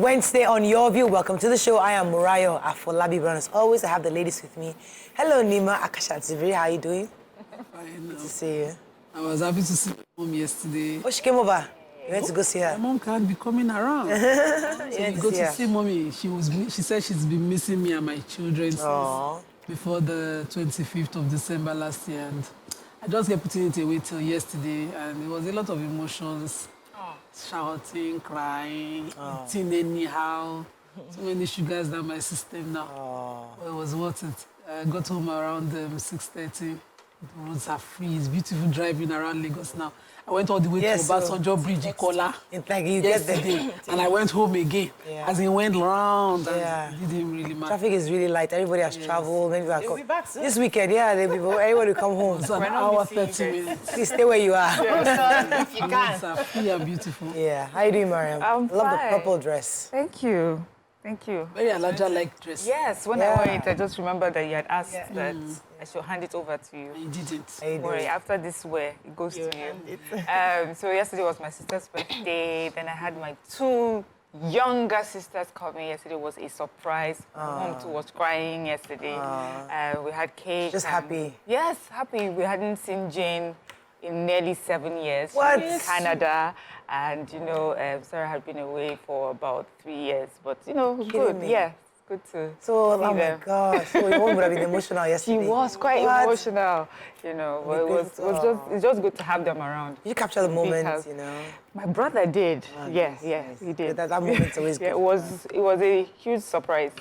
Wednesday on Your View. Welcome to the show. I am Murayo Afolabi Brown. As always, I have the ladies with me. Hello, Nima Akashatziviri. How are you doing? Fine. Good to see you. I was happy to see my mom yesterday. Oh, she came over. You went to go see her. My mom can't be coming around. So you go to see mommy. She said she's been missing me and my children since before the 25th of December last year. And I just kept putting it away till yesterday. And it was a lot of emotions. Shouting, crying, eating anyhow. So many sugars down my system now. Well, it was worth it. I got home around 6:30. The roads are free. It's beautiful driving around Lagos now. I went all the way to Obasanjo Bridge, Ikola. Yesterday, and I went home again. As it went round, and it didn't really matter. Traffic is really light. Everybody has traveled. Maybe they'll be back soon. This weekend, everybody will come home. It's an hour, 30 minutes. Please stay where you are. If you can. It's free and beautiful. Yeah. How you doing, Mariam? I'm Love fine. the purple dress. Thank you. Thank you. Very Alaja-like dress. Yes, when I wore it, I just remembered that you had asked that I should hand it over to you. You didn't. Don't worry, after this wear, it goes to you. So yesterday was my sister's birthday. Then I had my two younger sisters coming. Yesterday was a surprise. My mom too was crying yesterday. We had cake. Just happy. Yes, happy. We hadn't seen Jane in nearly 7 years. What? She's in Canada. And, Sarah had been away for about 3 years. But, it was good. Me? Yeah, it's good to So, see oh them. my gosh. So your mom would have been emotional yesterday. She was quite emotional, but it's just good to have them around. Did you capture the moment, My brother did. Nice. He did. That moment's always good. It was a huge surprise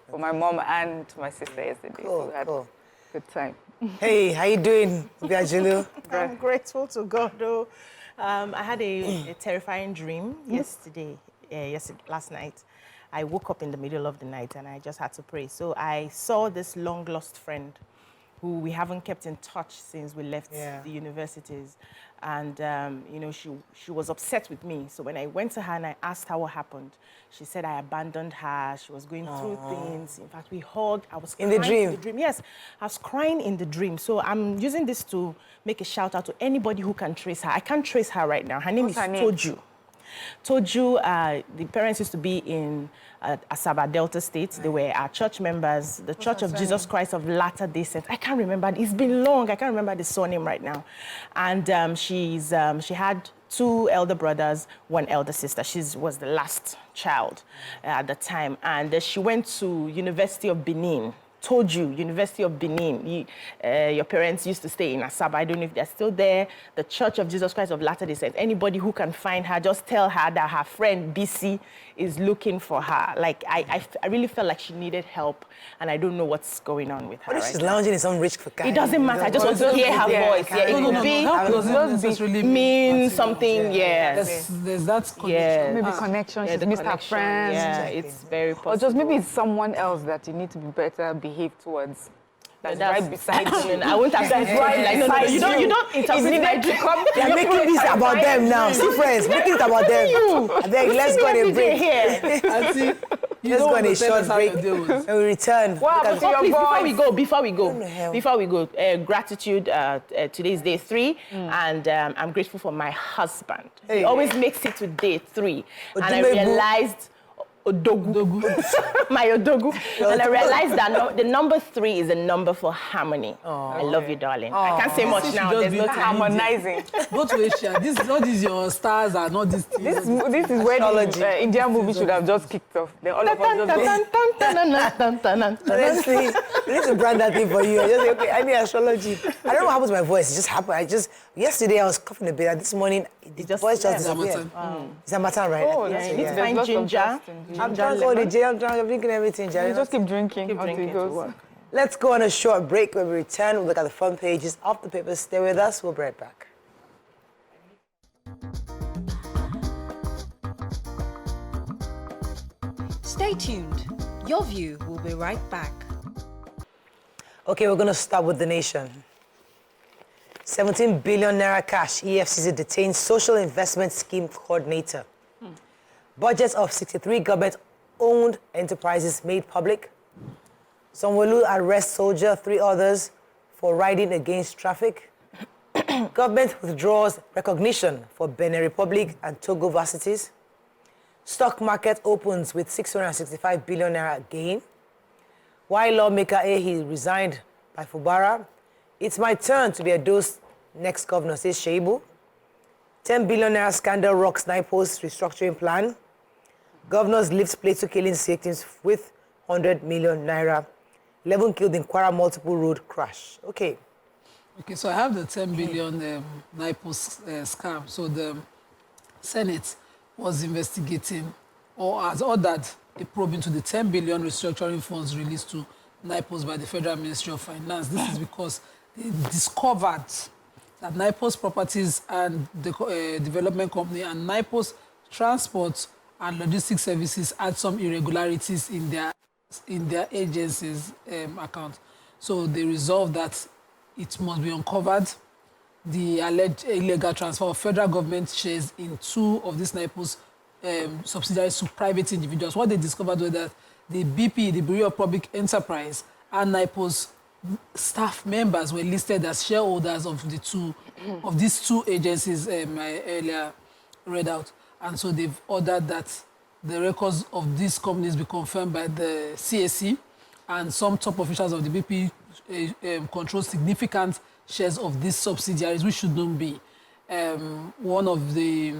for my mom and my sister yesterday. Cool, So we had a good time. Hey, how you doing, Biajilu? I'm grateful to God, though. I had a terrifying dream last night. I woke up in the middle of the night and I just had to pray. So I saw this long-lost friend who we haven't kept in touch since we left the universities. And, she was upset with me. So when I went to her and I asked her what happened, she said I abandoned her. She was going through things. In fact, we hugged. I was crying in the dream? Yes, I was crying in the dream. So I'm using this to make a shout out to anybody who can trace her. I can't trace her right now. Her name is Toju. Toju, the parents used to be in Asaba, Delta State. They were our church members, the Church of Jesus Christ of Latter-day Saints. I can't remember. It's been long. I can't remember the surname right now. And she had 2 elder brothers, 1 elder sister. She was the last child at the time. And she went to University of Benin. Told you, University of Benin. Your parents used to stay in Asaba. I don't know if they're still there. The Church of Jesus Christ of Latter-day Saints. Anybody who can find her, just tell her that her friend BC is looking for her. Like, I really felt like she needed help, and I don't know what's going on with her. What if she's lounging in some rich guy? It doesn't matter. I just want to hear her voice. It could be mean something. There's that connection. Maybe connection. She's missed her friends. Yeah, it's very possible. Or just maybe it's someone else that you need to be better behaved towards. That's right beside you. I won't have to you don't interpret my dream. They're making this about them now. See, friends, making it about them. I beg, let's go on a break. Let's go on a short break. And we return. Before we go, gratitude. Today is day 3, and I'm grateful for my husband. He always makes it to day 3, and I realized. Odogu. My Odogu. And I realized that the number 3 is a number for harmony. I love you, darling. I can't say much now. There's no harmonizing. Go to Asia. All these your stars are not this thing. This is where the Indian movie should have just kicked off. Then all of us just Honestly, we need to brand that thing for you. I just say, okay, I need astrology. I don't know what happens to my voice. It just happened. Yesterday I was coughing a bit, and this morning the voice just disappeared. It's a matter, right? Oh, you need to find ginger. I'm drunk all the day. I'm drinking everything, Jerry. You just keep drinking until it goes. Let's go on a short break. When we return, we'll look at the front pages of the papers. Stay with us. We'll be right back. Stay tuned. Your View will be right back. Okay, we're going to start with the nation. 17 billion naira cash. EFCC detains social investment scheme coordinator. Budgets of 63 government-owned enterprises made public. Sanwo-Olu arrests soldier, 3 others for riding against traffic. Government withdraws recognition for Benin Republic and Togo varsities. Stock market opens with 665 billion naira gain. Why lawmaker Ehi resigned by Fubara. It's my turn to be Edo's next governor, says Shaibu. 10 billion naira scandal rocks NIPO's restructuring plan. Governors lift Plateau killing victims with 100 million naira. 11 killed in Kwara multiple road crash. Okay. Okay, so I have the 10 billion NIPOS scam. So the Senate was investigating or has ordered a probe into the 10 billion restructuring funds released to NIPOS by the Federal Ministry of Finance. This is because they discovered that NIPOS Properties and the Development Company and NIPOS Transport and Logistics Services had some irregularities in their agencies' account. So they resolved that it must be uncovered, the alleged illegal transfer of federal government shares in 2 of these NIPOS subsidiaries to private individuals. What they discovered was that the BP, the Bureau of Public Enterprise, and NIPOS staff members were listed as shareholders of these two agencies I earlier read out. And so they've ordered that the records of these companies be confirmed by the CAC, and some top officials of the BP control significant shares of these subsidiaries, which shouldn't be. One of the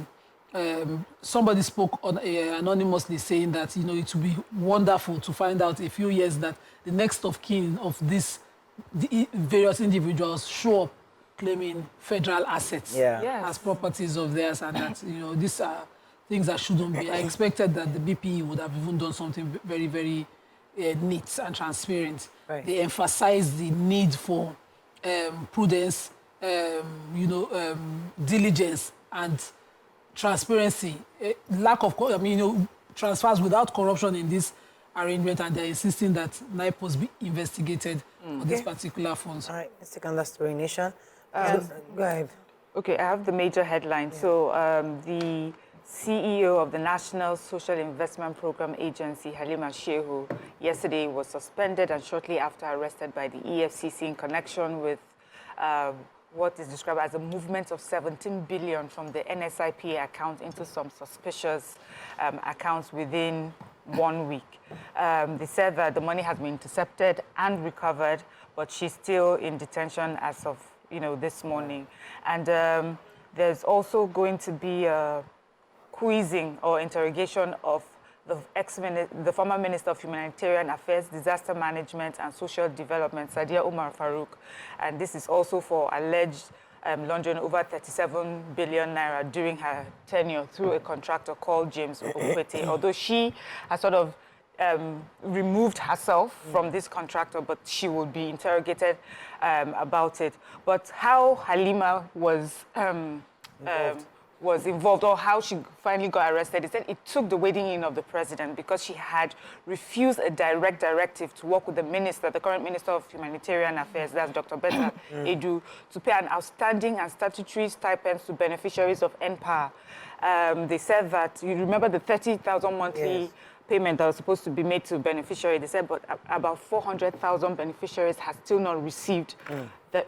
somebody spoke anonymously saying that it would be wonderful to find out a few years that the next of kin of the various individuals show up claiming federal assets as properties of theirs, and that these are things that shouldn't be. I expected that the BP would have even done something very, very neat and transparent. Right. They emphasized the need for prudence, diligence, and transparency. Lack of, transfers without corruption in this arrangement, and they're insisting that NIPOS be investigated for this particular funds. All right, let's take another story, Nation. Go ahead. Okay, I have the major headline. Yeah. So the CEO of the National Social Investment Program Agency, Halima Shehu, yesterday was suspended and shortly after arrested by the EFCC in connection with what is described as a movement of 17 billion from the NSIP account into some suspicious accounts within 1 week. They said that the money has been intercepted and recovered, but she's still in detention as of this morning. And there's also going to be a quizzing or interrogation of the former Minister of Humanitarian Affairs, Disaster Management and Social Development, Sadiya Umar Farouk. And this is also for alleged laundering over 37 billion naira during her tenure through a contractor called James Okwete. Although she has sort of removed herself from this contractor, but she will be interrogated about it. But how Halima was involved, or how she finally got arrested, he said it took the wading in of the president because she had refused a direct directive to work with the minister, the current Minister of Humanitarian Affairs, that's Dr. Betta Edu, to pay an outstanding and statutory stipends to beneficiaries of NPAR. They said that, you remember the 30,000 monthly payment that was supposed to be made to beneficiaries. They said, but about 400,000 beneficiaries have still not received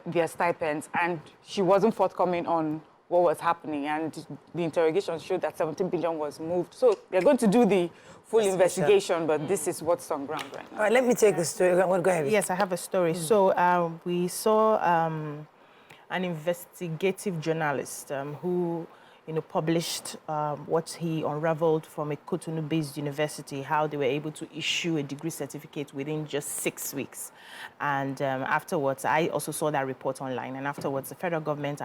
their stipends, and she wasn't forthcoming on what was happening, and the interrogation showed that 17 billion was moved. So they're going to do the full investigation, but this is what's on ground right now. All right, let me take the story. Go ahead. Yes, I have a story. So we saw an investigative journalist who published what he unraveled from a Cotonou-based university, how they were able to issue a degree certificate within just 6 weeks. And afterwards, I also saw that report online. And afterwards, the federal government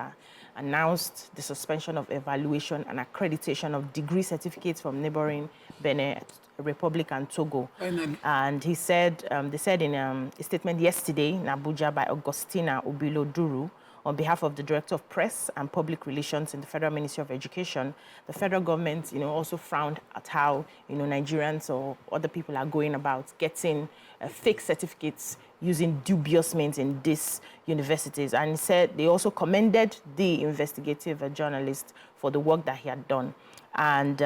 announced the suspension of evaluation and accreditation of degree certificates from neighboring Benin Republic and Togo. And he said, they said in a statement yesterday in Abuja by Augustina Obilo-Duru, on behalf of the Director of Press and Public Relations in the Federal Ministry of Education, the federal government, also frowned at how, Nigerians or other people are going about getting fake certificates using dubious means in these universities. And he said they also commended the investigative journalist for the work that he had done. And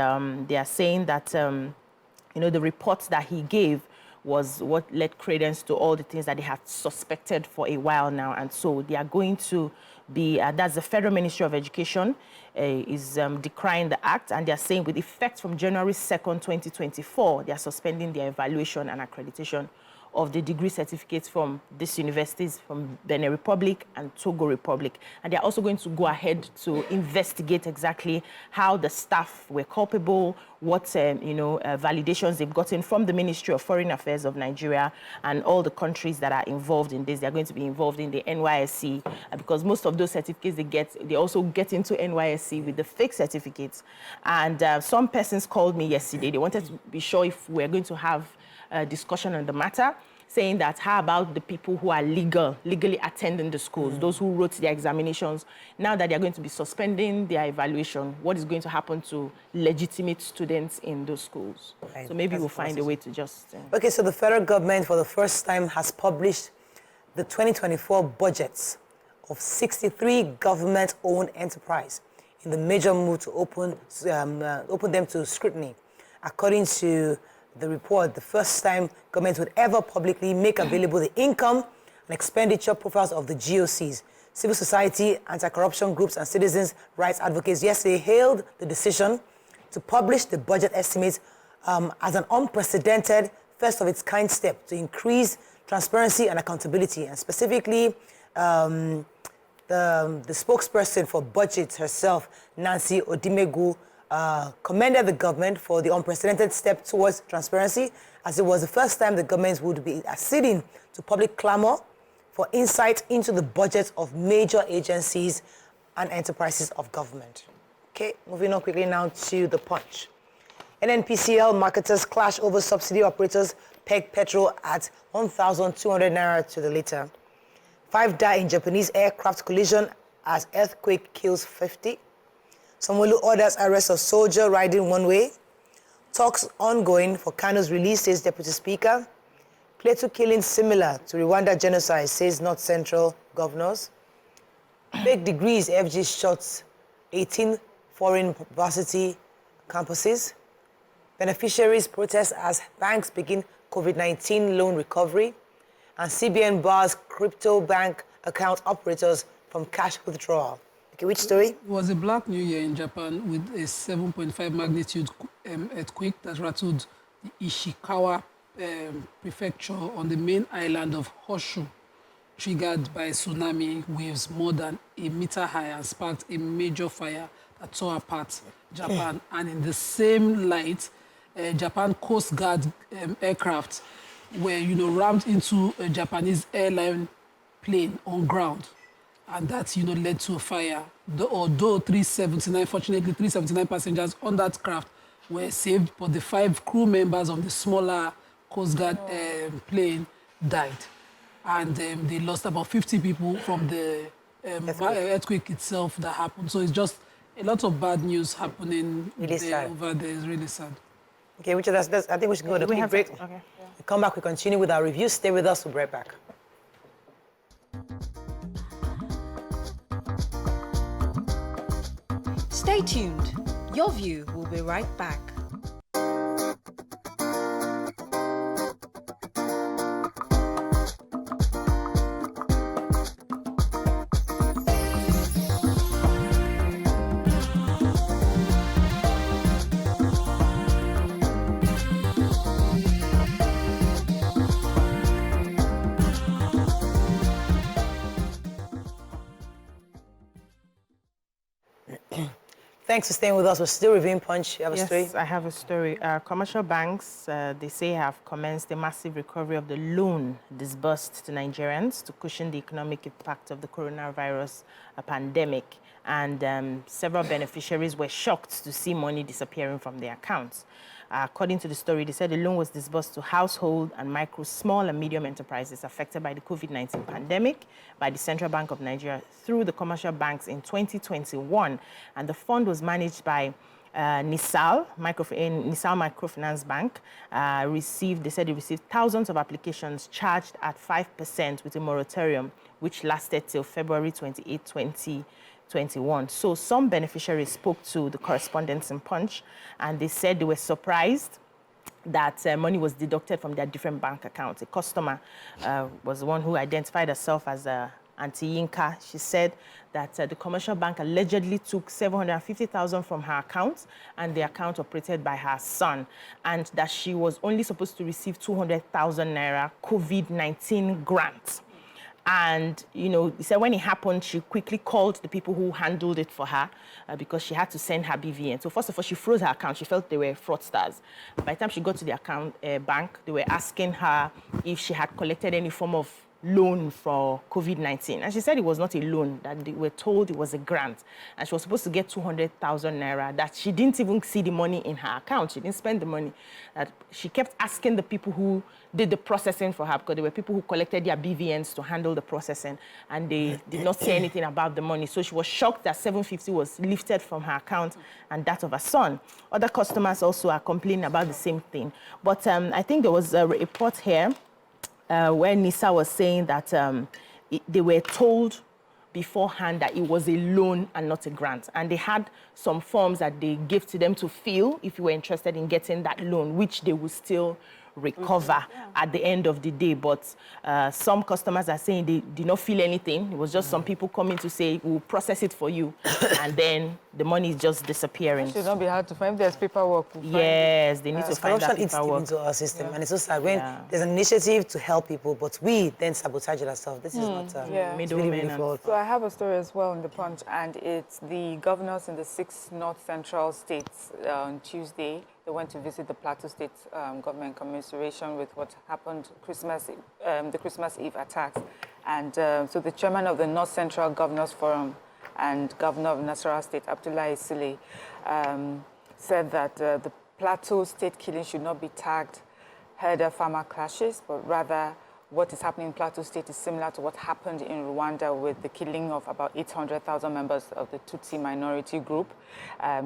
they are saying that, the reports that he gave was what led credence to all the things that they had suspected for a while now. And so they are going to be, that's the Federal Ministry of Education is decrying the act, and they're saying with effect from January 2nd, 2024, they are suspending their evaluation and accreditation of the degree certificates from these universities, from Benin Republic and Togo Republic. And they're also going to go ahead to investigate exactly how the staff were culpable, what validations they've gotten from the Ministry of Foreign Affairs of Nigeria and all the countries that are involved in this. They're going to be involved in the NYSC because most of those certificates they also get into NYSC with the fake certificates. And some persons called me yesterday. They wanted to be sure if we're going to have discussion on the matter, saying that how about the people who are legally attending the schools, those who wrote their examinations, now that they're going to be suspending their evaluation, what is going to happen to legitimate students in those schools? Right. So maybe we'll find a way to just... Okay, so the federal government for the first time has published the 2024 budgets of 63 government-owned enterprises in the major move to open them to scrutiny. According to the report, the first time government would ever publicly make available the income and expenditure profiles of the GOCs. Civil society, anti-corruption groups, and citizens' rights advocates yesterday hailed the decision to publish the budget estimates as an unprecedented, first-of-its-kind step to increase transparency and accountability. And specifically, the spokesperson for budget herself, Nancy Odimegu, commended the government for the unprecedented step towards transparency, as it was the first time the government would be acceding to public clamor for insight into the budgets of major agencies and enterprises of government. Okay, moving on quickly now to the Punch. NNPCL marketers clash over subsidy operators peg petrol at 1,200 naira to the litre. 5 die in Japanese aircraft collision as earthquake kills 50. Sanwo-Olu orders arrest of soldier riding one way. Talks ongoing for Kano's release, says Deputy Speaker. Plateau killing similar to Rwanda genocide, says North Central governors. Fake degrees, FG shots 18 foreign varsity campuses. Beneficiaries protest as banks begin COVID-19 loan recovery. And CBN bars crypto bank account operators from cash withdrawal. Okay, which story? It was a Black New Year in Japan with a 7.5 magnitude earthquake that rattled the Ishikawa prefecture on the main island of Honshu, triggered by tsunami waves more than a meter high and sparked a major fire that tore apart Japan. And in the same light, Japan Coast Guard aircraft were, rammed into a Japanese airline plane on ground. And that, led to a fire. Although 379, fortunately, 379 passengers on that craft were saved, but the 5 crew members of the smaller Coast Guard plane died. And they lost about 50 people from the earthquake itself that happened. So it's just a lot of bad news happening over there. It's really sad. Okay, Richard, I think we should go to a quick break. Okay. We come back, we continue with our review. Stay with us, we'll be right back. Stay tuned. Your View will be right back. Thanks for staying with us. We're still reviewing Punch. You have a story? Yes, I have a story. Commercial banks, they say, have commenced a massive recovery of the loan disbursed to Nigerians to cushion the economic impact of the coronavirus pandemic. And several beneficiaries were shocked to see money disappearing from their accounts. According to the story, they said the loan was disbursed to household and micro, small and medium enterprises affected by the COVID-19 pandemic by the Central Bank of Nigeria through the commercial banks in 2021. And the fund was managed by Nisal Microfinance Bank. They said they received thousands of applications charged at 5% with a moratorium, which lasted till February 28, 2021. So some beneficiaries spoke to the correspondents in Punch, and they said they were surprised that money was deducted from their different bank accounts. A customer was the one who identified herself as Auntie Yinka. She said that the commercial bank allegedly took 750,000 from her account and the account operated by her son, and that she was only supposed to receive 200,000 naira COVID-19 grant. And, you know, he said when it happened, she quickly called the people who handled it for her because she had to send her BVN. So first of all, she froze her account. She felt they were fraudsters. By the time she got to the account bank, they were asking her if she had collected any form of loan for COVID-19. And she said it was not a loan, that they were told it was a grant. And she was supposed to get 200,000 naira, that she didn't even see the money in her account. She didn't spend the money. That she kept asking the people who did the processing for her, because there were people who collected their BVNs to handle the processing, and they did not say anything about the money. So she was shocked that 750 was lifted from her account and that of her son. Other customers also are complaining about the same thing. But I think there was a report here where Nisa was saying that they were told beforehand that it was a loan and not a grant. And they had some forms that they gave to them to fill if you were interested in getting that loan, which they would still recover at the end of the day. But some customers are saying they did not feel anything. It was just some people coming to say, we'll process it for you. And then the money is just disappearing. It should not be hard to find. If there's paperwork, yes, they need to find that corruption paperwork. eats into our system, and it's so sad when there's an initiative to help people, but we then sabotage it ourselves. This is not it's really, really flawed. So I have a story as well in the Punch, and it's the governors in the 6 North Central states on Tuesday. They went to visit the Plateau State government commiseration with what happened the Christmas Eve attacks. And so the chairman of the North Central Governors Forum and governor of Nasarawa State, Abdullahi Sule, said that the Plateau State killing should not be tagged herder-farmer clashes, but rather what is happening in Plateau State is similar to what happened in Rwanda with the killing of about 800,000 members of the Tutsi minority group.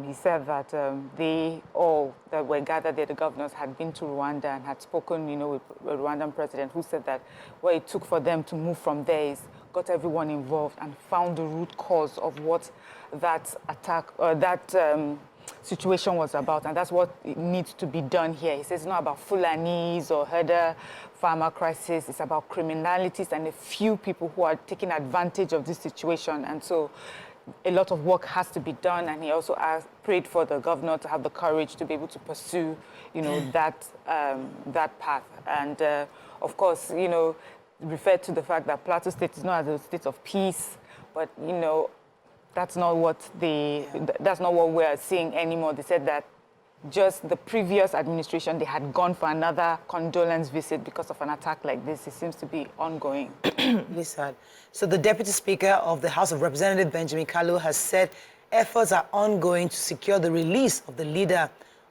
He said that they all that were gathered there, the governors, had been to Rwanda and had spoken, you know, with the Rwandan president, who said that what it took for them to move from there is got everyone involved and found the root cause of what that attack, situation was about, and that's what needs to be done here. He says it's not about Fulanis or herder-farmer crisis, it's about criminalities and a few people who are taking advantage of this situation, and so a lot of work has to be done, and he also prayed for the governor to have the courage to be able to pursue, you know, that path. And of course, you know, referred to the fact that Plateau State is not as a state of peace, but, you know, that's not what we're seeing anymore. They said that just the previous administration, they had gone for another condolence visit because of an attack like this. It seems to be ongoing. Really sad. So the Deputy Speaker of the House of Representatives, Benjamin Kalu, has said efforts are ongoing to secure the release of the leader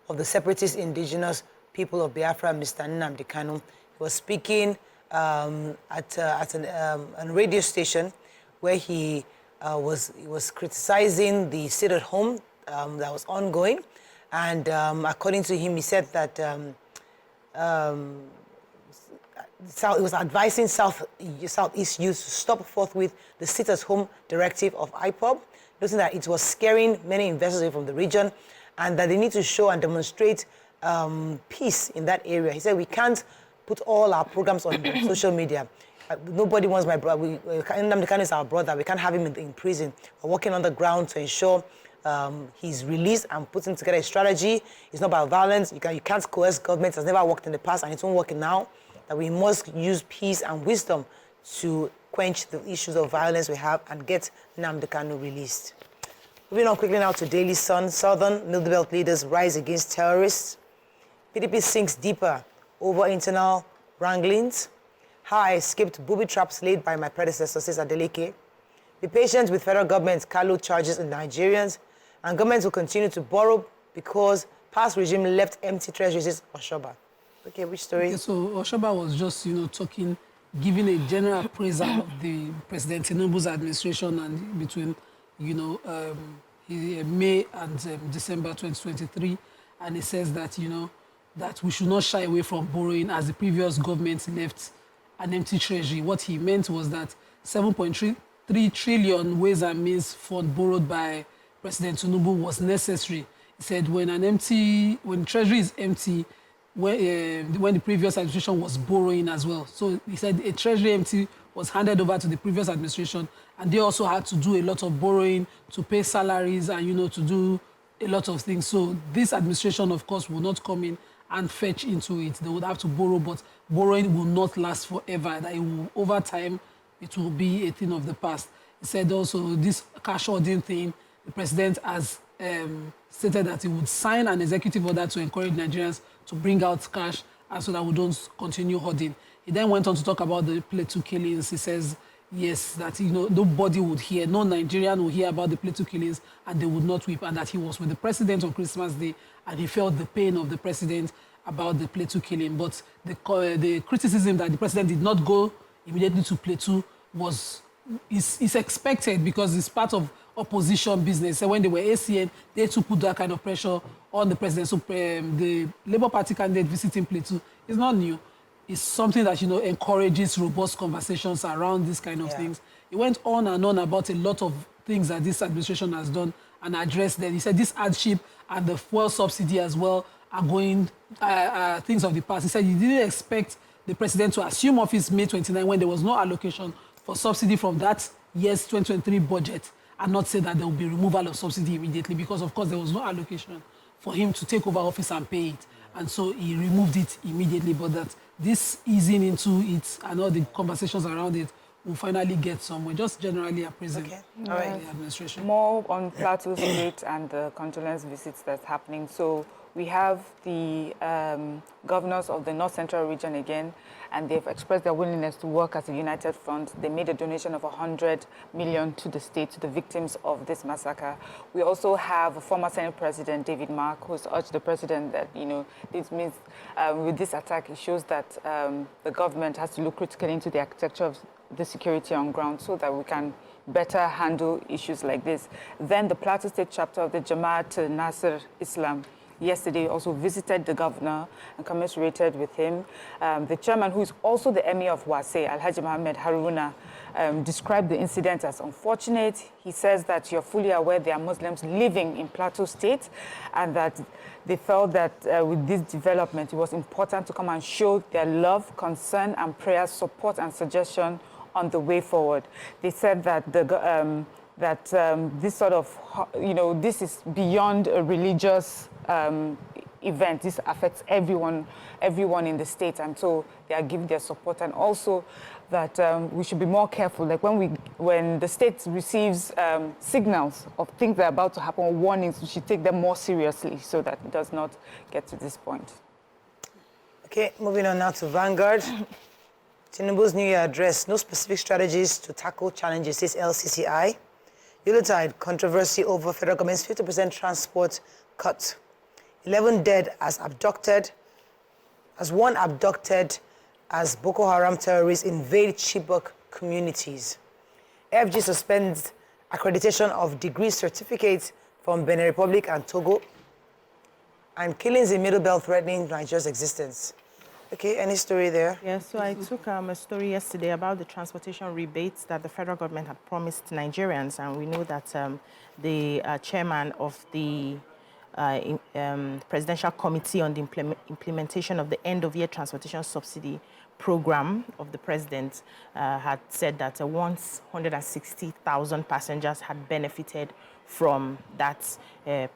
of the separatist indigenous people of Biafra, Mr. Nnamdi Kanu. He was speaking at a radio station where he was criticizing the sit-at-home that was ongoing, and according to him, he said that he was advising Southeast youth to stop forthwith the sit-at-home directive of IPOB, noting that it was scaring many investors away from the region, and that they need to show and demonstrate peace in that area. He said we can't put all our programs on social media. Nobody wants my brother. Nnamdi Kanu is our brother. We can't have him in prison. We're working on the ground to ensure he's released and putting together a strategy. It's not about violence. You can't coerce government. It has never worked in the past, and it won't work now. That we must use peace and wisdom to quench the issues of violence we have and get Nnamdi Kanu released. Moving on quickly now to Daily Sun. Southern Middle Belt leaders rise against terrorists. PDP sinks deeper over internal wranglings. How I escaped booby traps laid by my predecessor, says Adeleke. Be patient with federal government, Kalu charges in Nigerians, and governments will continue to borrow because past regime left empty treasuries, says Oshoba. Okay, which story? Okay, so Oshoba was just, talking, giving a general appraisal of the President Tinubu's administration and between, May and December 2023, and he says that, that we should not shy away from borrowing as the previous government left an empty treasury. What he meant was that 7.3 trillion Ways and Means fund borrowed by President Tinubu was necessary. He said when treasury is empty, when the previous administration was borrowing as well. So he said a treasury empty was handed over to the previous administration, and they also had to do a lot of borrowing to pay salaries and, you know, to do a lot of things. So this administration, of course, will not come in and fetch into it. They would have to borrow, but borrowing will not last forever. That it will, over time, it will be a thing of the past. He said also this cash hoarding thing, the president has stated that he would sign an executive order to encourage Nigerians to bring out cash and so that we don't continue hoarding. He then went on to talk about the Plateau killings. He says, yes, that, you know, nobody would hear, no Nigerian would hear about the Plateau killings and they would not weep, and that he was with the president on Christmas Day and he felt the pain of the president about the Plateau killing. But the criticism that the president did not go immediately to Plateau is expected because it's part of opposition business. So when they were ACN, they too put that kind of pressure on the president. So the Labour Party candidate visiting Plateau is not new. It's something that, you know, encourages robust conversations around these kind of things. He went on and on about a lot of things that this administration has done and addressed them. He said this hardship and the fuel subsidy as well are going things of the past. He said he didn't expect the president to assume office May 29 when there was no allocation for subsidy from that year's 2023 budget, and not say that there will be removal of subsidy immediately, because of course there was no allocation for him to take over office and pay it. And so he removed it immediately, but that this easing into it and all the conversations around it will finally get somewhere. Just generally appraising the administration. More on Plateau State and the condolence visits that's happening. So we have the governors of the North Central region again, and they've expressed their willingness to work as a united front. They made a donation of 100 million to the state, to the victims of this massacre. We also have former Senate President David Mark, who's urged the president that, you know, this means with this attack, it shows that the government has to look critically into the architecture of the security on ground so that we can better handle issues like this. Then the Plateau State chapter of the Jamaat Nasir Islam yesterday also visited the governor and commiserated with him. The chairman, who is also the emir of Wase, Alhaji Mohammed Haruna, described the incident as unfortunate. He says that you're fully aware there are Muslims living in Plateau State and that they felt that with this development, it was important to come and show their love, concern, and prayer, support, and suggestion on the way forward. They said that this sort of, you know, this is beyond a religious event. This affects everyone in the state, and so they are giving their support. And also that we should be more careful. Like when the state receives signals of things that are about to happen, or warnings, we should take them more seriously so that it does not get to this point. Okay, moving on now to Vanguard. Tinubu's New Year address, no specific strategies to tackle challenges, says LCCI. Yuletide, controversy over federal government's 50% transport cut. 11 dead as one abducted as Boko Haram terrorists invade Chibok communities. FG suspends accreditation of degree certificates from Benin Republic and Togo. And killings in Middle Belt threatening Nigeria's existence. Okay, any story there? Yeah, so I took a story yesterday about the transportation rebates that the federal government had promised Nigerians, and we know that the chairman of the Presidential Committee on the Implementation of the End-of-Year Transportation Subsidy Program of the President had said that 160,000 passengers had benefited from that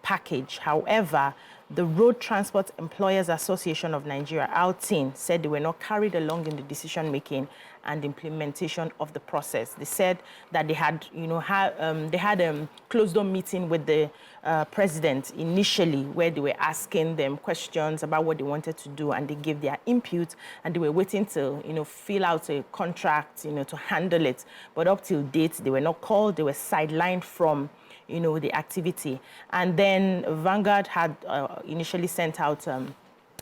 package. However, the Road Transport Employers Association of Nigeria, RTIN, said they were not carried along in the decision-making and implementation of the process. They said that they had, you know, closed-door meeting with the president initially, where they were asking them questions about what they wanted to do, and they gave their input, and they were waiting to, you know, fill out a contract, you know, to handle it. But up till date, they were not called. They were sidelined from, you know, the activity. And then Vanguard had initially sent out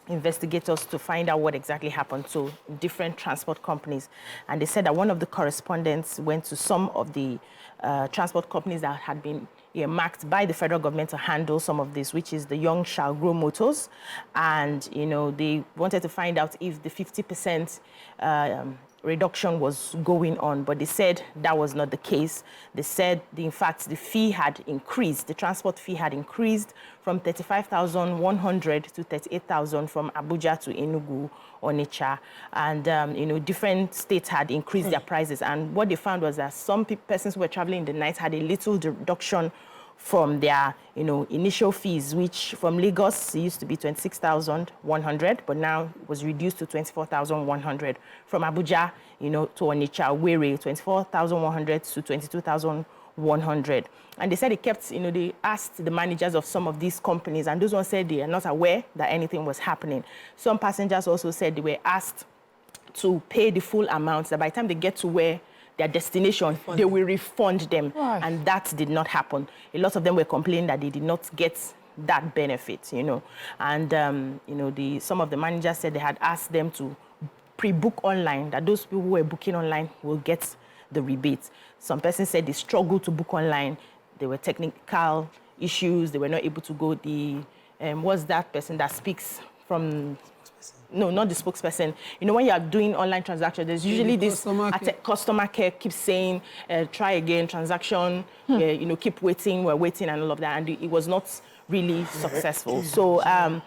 investigators to find out what exactly happened to different transport companies. And they said that one of the correspondents went to some of the transport companies that had been earmarked by the federal government to handle some of this, which is the Young Shall Grow Motors. And, you know, they wanted to find out if the 50% reduction was going on, but they said that was not the case. They said, in fact, the fee had increased. The transport fee had increased from 35,100 to 38,000 from Abuja to Enugu, Onitsha. And, different states had increased their prices. And what they found was that some persons who were traveling in the night had a little reduction from their, initial fees, which from Lagos it used to be 26,100, but now was reduced to 24,100. From Abuja, to Onitsha, Were, 24,100 to 22,100. And they said they kept, they asked the managers of some of these companies, and those ones said they are not aware that anything was happening. Some passengers also said they were asked to pay the full amount, that by the time they get to where their destination, they will refund them. Right. And that did not happen. A lot of them were complaining that they did not get that benefit, And, some of the managers said they had asked them to pre-book online, that those people who were booking online will get the rebate. Some persons said they struggled to book online. There were technical issues. They were not able to go. What's that person that speaks from... No, not the spokesperson. When you are doing online transactions, there's usually this customer care keeps saying, try again, transaction, keep waiting, we're waiting and all of that. And it was not really successful. So, and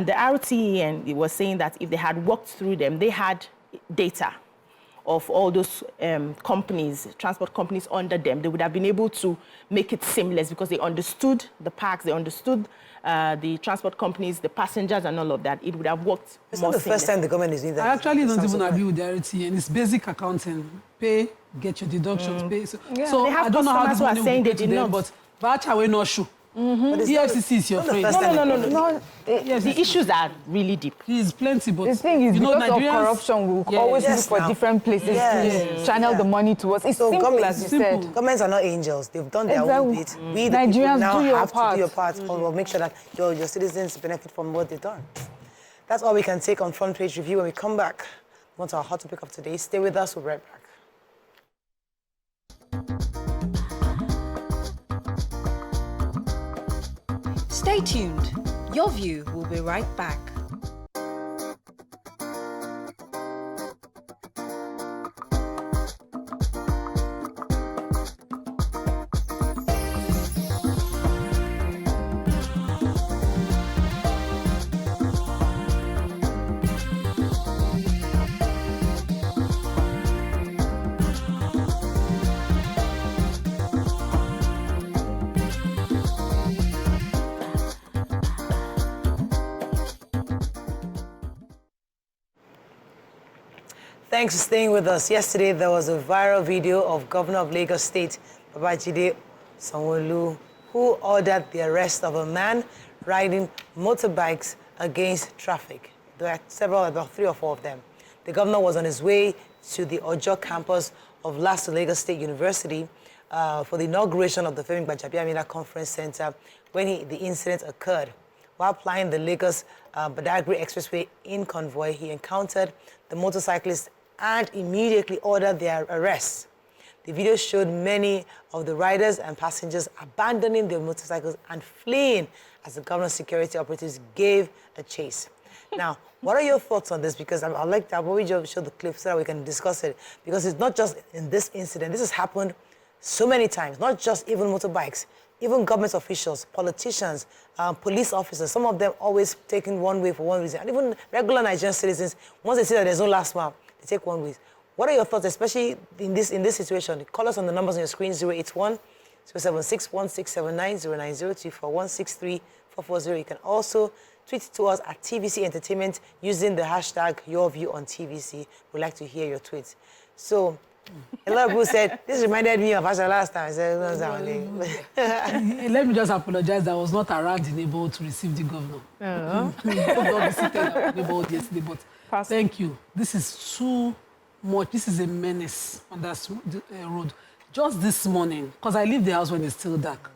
the RTE was saying that if they had walked through them, they had data of all those companies, transport companies under them. They would have been able to make it seamless because they understood the parks, they understood the transport companies, the passengers and all of that. It would have worked It's more not the first time the government is doing that. I actually don't even agree with the RT, and it's basic accounting. Pay, get your deductions, pay. So they have I don't know how customers the who are money saying will they get to did them, not. but Bacha will not show. EFCC is your friend. No. The issues are really deep. There's plenty, but the thing is, because of Nigerians, corruption, we'll always look for different places to channel the money towards. It's So simple, as you said. Governments are not angels. They've done their own bit. We, the Nigerians, people, now do your have part. to do your part. Or make sure that your citizens benefit from what they've done. That's all we can take on Front Page Review. When we come back, we want our hot topic of today. Stay with us. We'll be right back. Stay tuned. Your View will be right back. Thanks for staying with us. Yesterday, there was a viral video of Governor of Lagos State, Babajide, Sanwo-Olu, who ordered the arrest of a man riding motorbikes against traffic. There are several, about 3 or 4 of them. The governor was on his way to the Ojo campus of Lagos State University for the inauguration of the Femi Gbajabiamila Conference Centre when the incident occurred. While plying the Lagos-Badagry Expressway in convoy, he encountered the motorcyclists and immediately ordered their arrest. The video showed many of the riders and passengers abandoning their motorcycles and fleeing as the governor's security operatives gave a chase. Now, what are your thoughts on this? Because I'd like to probably just show the clip so that we can discuss it. Because it's not just in this incident. This has happened so many times, not just even motorbikes, even government officials, politicians, police officers, some of them always taking one way for one reason. And even regular Nigerian citizens, once they see that there's no last mile, they take one way. What are your thoughts, especially in this situation? Call us on the numbers on your screen, 081 076 1679 0902 for 163 440. You can also tweet to us at TVC Entertainment using the hashtag YourView on TVC. We'd like to hear your tweets. So, a lot of people said, this reminded me of Asha last time. I said, let me just apologize. I was not around in able to receive the governor. Yesterday, but thank you. This is too much. This is a menace on that road. Just this morning, because I leave the house when it's still dark,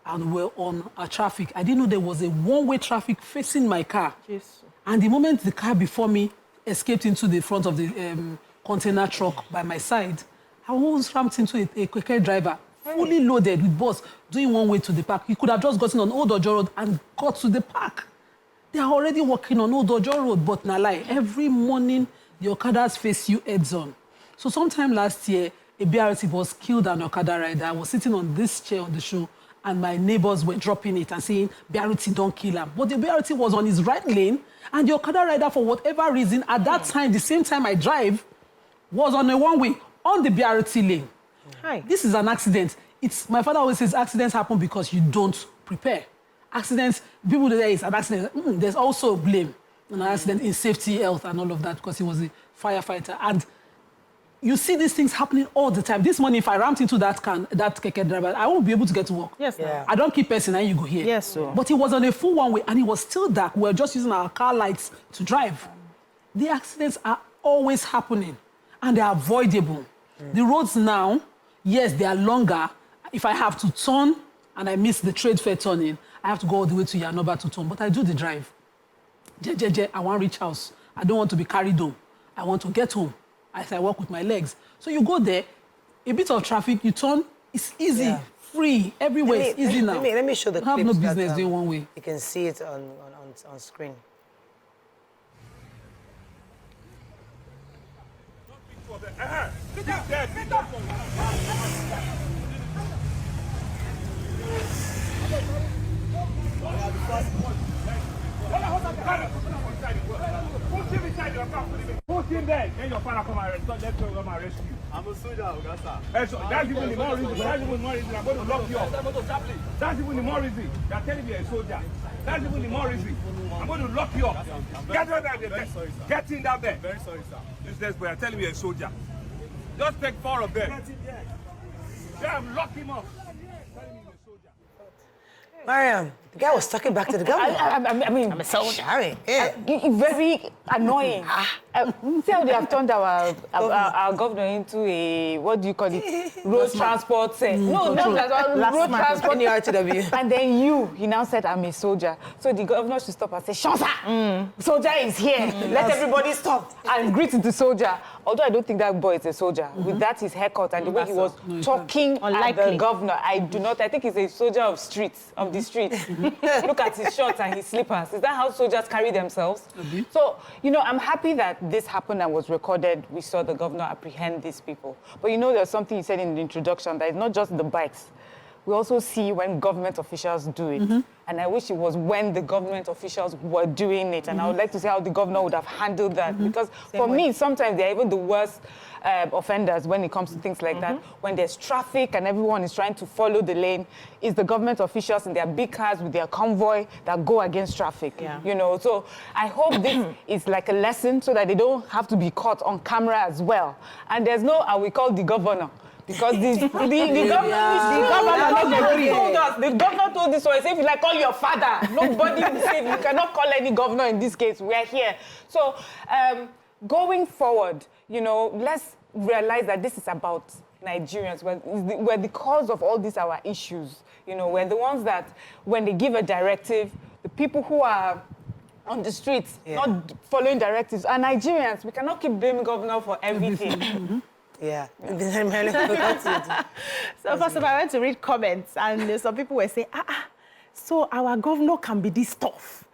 and we're on a traffic. I didn't know there was a one-way traffic facing my car. Yes. And the moment the car before me escaped into the front of the container truck by my side, I almost rammed into a quicker driver, fully loaded with bus, doing one way to the park. He could have just gotten on Old Ojo Road and got to the park. They are already working on Old Ojo Road, but na lie. Every morning, the Okadas face you heads on. So sometime last year, a BRT was killed an Okada rider. I was sitting on this chair on the show, and my neighbors were dropping it and saying, BRT, don't kill him. But the BRT was on his right lane, and the Okada rider, for whatever reason, at that time, the same time I drive, was on a one-way on the BRT lane. Hi. This is an accident. My father always says accidents happen because you don't prepare. Accidents, people say it's an accident. There's also blame on an accident in safety, health, and all of that, because he was a firefighter. And you see these things happening all the time. This morning, if I ramped into that keke driver, I won't be able to get to work. Yes, yeah. I don't keep person and you go here. Yes, sir. But he was on a full one-way, and it was still dark. We were just using our car lights to drive. The accidents are always happening, and they're avoidable. The roads now, yes, they are longer. If I have to turn and I miss the trade fair turning, I have to go all the way to Yanoba to turn. But I do the drive. I want to reach house. I don't want to be carried home. I want to get home as I walk with my legs. So you go there, a bit of traffic, you turn, it's easy, free, everywhere, it's easy now. Let me show the clips. I have no business doing one way. You can see it on screen. Put him there, then your father come and rescue you. I'm a soldier, Augusta. That's even the more reason. That's even the more reason I'm going to lock you up. That's even the more reason. They're telling me you're a soldier. That's even the more reason. I'm going to lock you up. Get out there. Very sorry, sir. Get in down there. Very sorry, sir. Useless boy, I'm telling me you're a soldier. Just take 4 of them. Yeah, lock him up. Mariam, the guy was talking back to the governor. I mean, I'm a soldier. Yeah. Very annoying. See how they have turned our governor into a, what do you call it, road transport. No, road transport. RTW. And then he now said, I'm a soldier. So the governor should stop and say, Shansa, soldier is here. Let everybody stop and greet the soldier. Although I don't think that boy is a soldier. With that, his haircut and the way he was talking at the governor, I think he's a soldier of the streets. Look at his shorts and his slippers. Is that how soldiers carry themselves? So, I'm happy that this happened and was recorded. We saw the governor apprehend these people. But there's something he said in the introduction, that it's not just the bikes. We also see when government officials do it. And I wish it was when the government officials were doing it. And I would like to see how the governor would have handled that. Because for me, sometimes they're even the worst offenders when it comes to things like that. When there's traffic and everyone is trying to follow the lane, it's the government officials in their big cars with their convoy that go against traffic. So I hope this is like a lesson so that they don't have to be caught on camera as well. And there's no, we call the governor. Because the governor told this one, say, if you like, call your father. Nobody will say, you cannot call any governor in this case. We're here. So going forward, let's realize that this is about Nigerians. We're the cause of all these our issues. We're the ones that, when they give a directive, the people who are on the streets, not following directives, are Nigerians. We cannot keep blaming governor for everything. Yeah. So first of all, I went to read comments, and some people were saying, so our governor can be this tough.